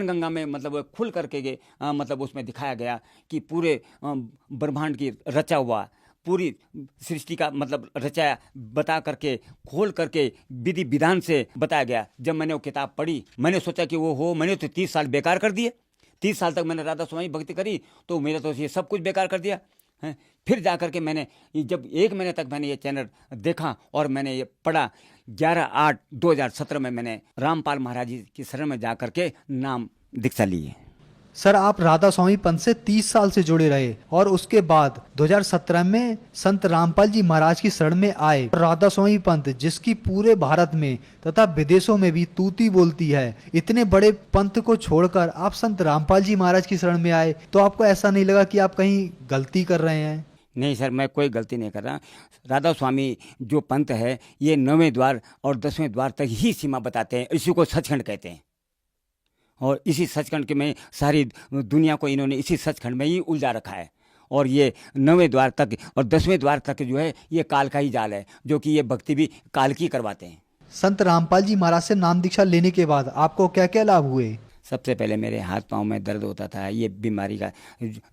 गंगा में मतलब खुल करके गए मतलब उसमें दिखाया गया कि पूरे ब्रह्मांड की रचा हुआ, पूरी सृष्टि का मतलब रचाया बता करके खोल करके विधि विधान से बताया गया। जब मैंने वो किताब पढ़ी, मैंने सोचा कि मैंने तो 30 साल बेकार कर दिए। 30 साल तक मैंने राधा स्वामी भक्ति करी, तो मेरा तो ये सब कुछ बेकार कर दिया है। फिर जा करके मैंने जब 1 महीने तक मैंने ये चैनल देखा और मैंने ये पढ़ा, 11/8/2017 में मैंने रामपाल महाराज जी की शरण में जा करके नाम दीक्षा ली है। सर, आप राधा स्वामी पंथ से 30 साल से जुड़े रहे और उसके बाद 2017 में संत रामपाल जी महाराज की शरण में आए। राधा स्वामी पंथ जिसकी पूरे भारत में तथा विदेशों में भी तूती बोलती है, इतने बड़े पंथ को छोड़कर आप संत रामपाल जी महाराज की शरण में आए, तो आपको ऐसा नहीं लगा कि आप कहीं गलती कर रहे हैं? नहीं सर, मैं कोई गलती नहीं कर रहा। राधा स्वामी जो पंथ है ये 9वें द्वार और 10वें द्वार तक ही सीमा बताते हैं, इसी को सचखंड कहते हैं, और इसी सचखंड के में सारी दुनिया को इन्होंने इसी सचखंड में ही उलझा रखा है। और ये 9वें द्वार तक और 10वें द्वार तक जो है ये काल का ही जाल है, जो कि ये भक्ति भी काल की करवाते हैं। संत रामपाल जी महाराज से नाम दीक्षा लेने के बाद आपको क्या क्या लाभ हुए? सबसे पहले मेरे हाथ पाँव में दर्द होता था, ये बीमारी का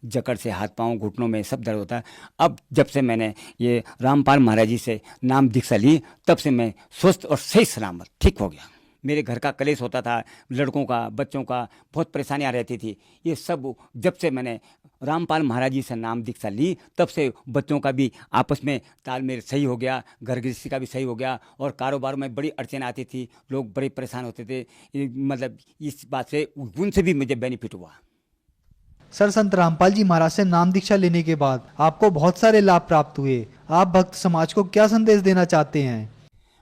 जकड़ से हाथ पाँव घुटनों में सब दर्द होता है। अब जब से मैंने ये रामपाल महाराज जी से नाम दीक्षा ली, तब से मैं स्वस्थ और सही सलामत ठीक हो गया। मेरे घर का कलेश होता था, लड़कों का, बच्चों का, बहुत परेशानियां रहती थी। ये सब जब से मैंने रामपाल महाराज जी से नाम दीक्षा ली, तब से बच्चों का भी आपस में तालमेल सही हो गया, घर गृहस्थी का भी सही हो गया, और कारोबार में बड़ी अड़चन आती थी, लोग बड़े परेशान होते थे। मतलब इस बात से उनसे भी मुझे बेनिफिट हुआ। सर, संत रामपाल जी महाराज से नाम दीक्षा लेने के बाद आपको बहुत सारे लाभ प्राप्त हुए। आप भक्त समाज को क्या संदेश देना चाहते हैं?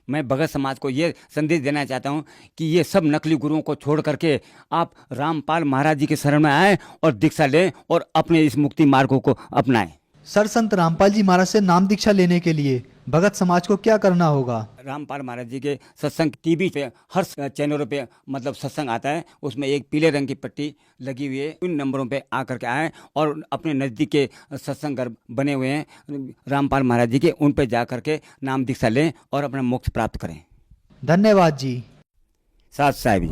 मैं भगत समाज को ये संदेश देना चाहता हूँ कि ये सब नकली गुरुओं को छोड़ करके आप रामपाल महाराज जी के शरण में आए और दीक्षा लें और अपने इस मुक्ति मार्गों को अपनाएं। सर, संत रामपाल जी महाराज से नाम दीक्षा लेने के लिए भगत समाज को क्या करना होगा? रामपाल महाराज जी के सत्संग टीवी पे हर चैनलों पे मतलब सत्संग आता है, उसमें एक पीले रंग की पट्टी लगी हुई है। उन नंबरों पे आकर के आए और अपने नज़दीक के सत्संग घर बने हुए हैं रामपाल महाराज जी के, उन पे जा करके नाम दीक्षा लें और अपना मोक्ष प्राप्त करें। धन्यवाद जी। साथ साहब जी।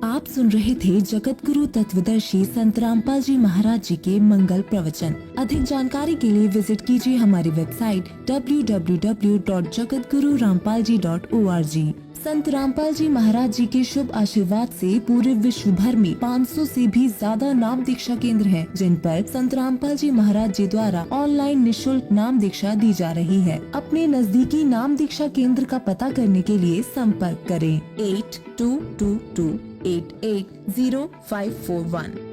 आप सुन रहे थे जगत गुरु तत्वदर्शी संत रामपाल जी महाराज जी के मंगल प्रवचन। अधिक जानकारी के लिए विजिट कीजिए हमारी वेबसाइट www.jagatgururampalji.org। संत रामपाल जी महाराज जी के शुभ आशीर्वाद से पूरे विश्व भर में 500 से भी ज्यादा नाम दीक्षा केंद्र हैं, जिन पर संत रामपाल जी महाराज जी द्वारा ऑनलाइन निशुल्क नाम दीक्षा दी जा रही है। अपने नजदीकी नाम दीक्षा केंद्र का पता करने के लिए संपर्क करें 8222880541।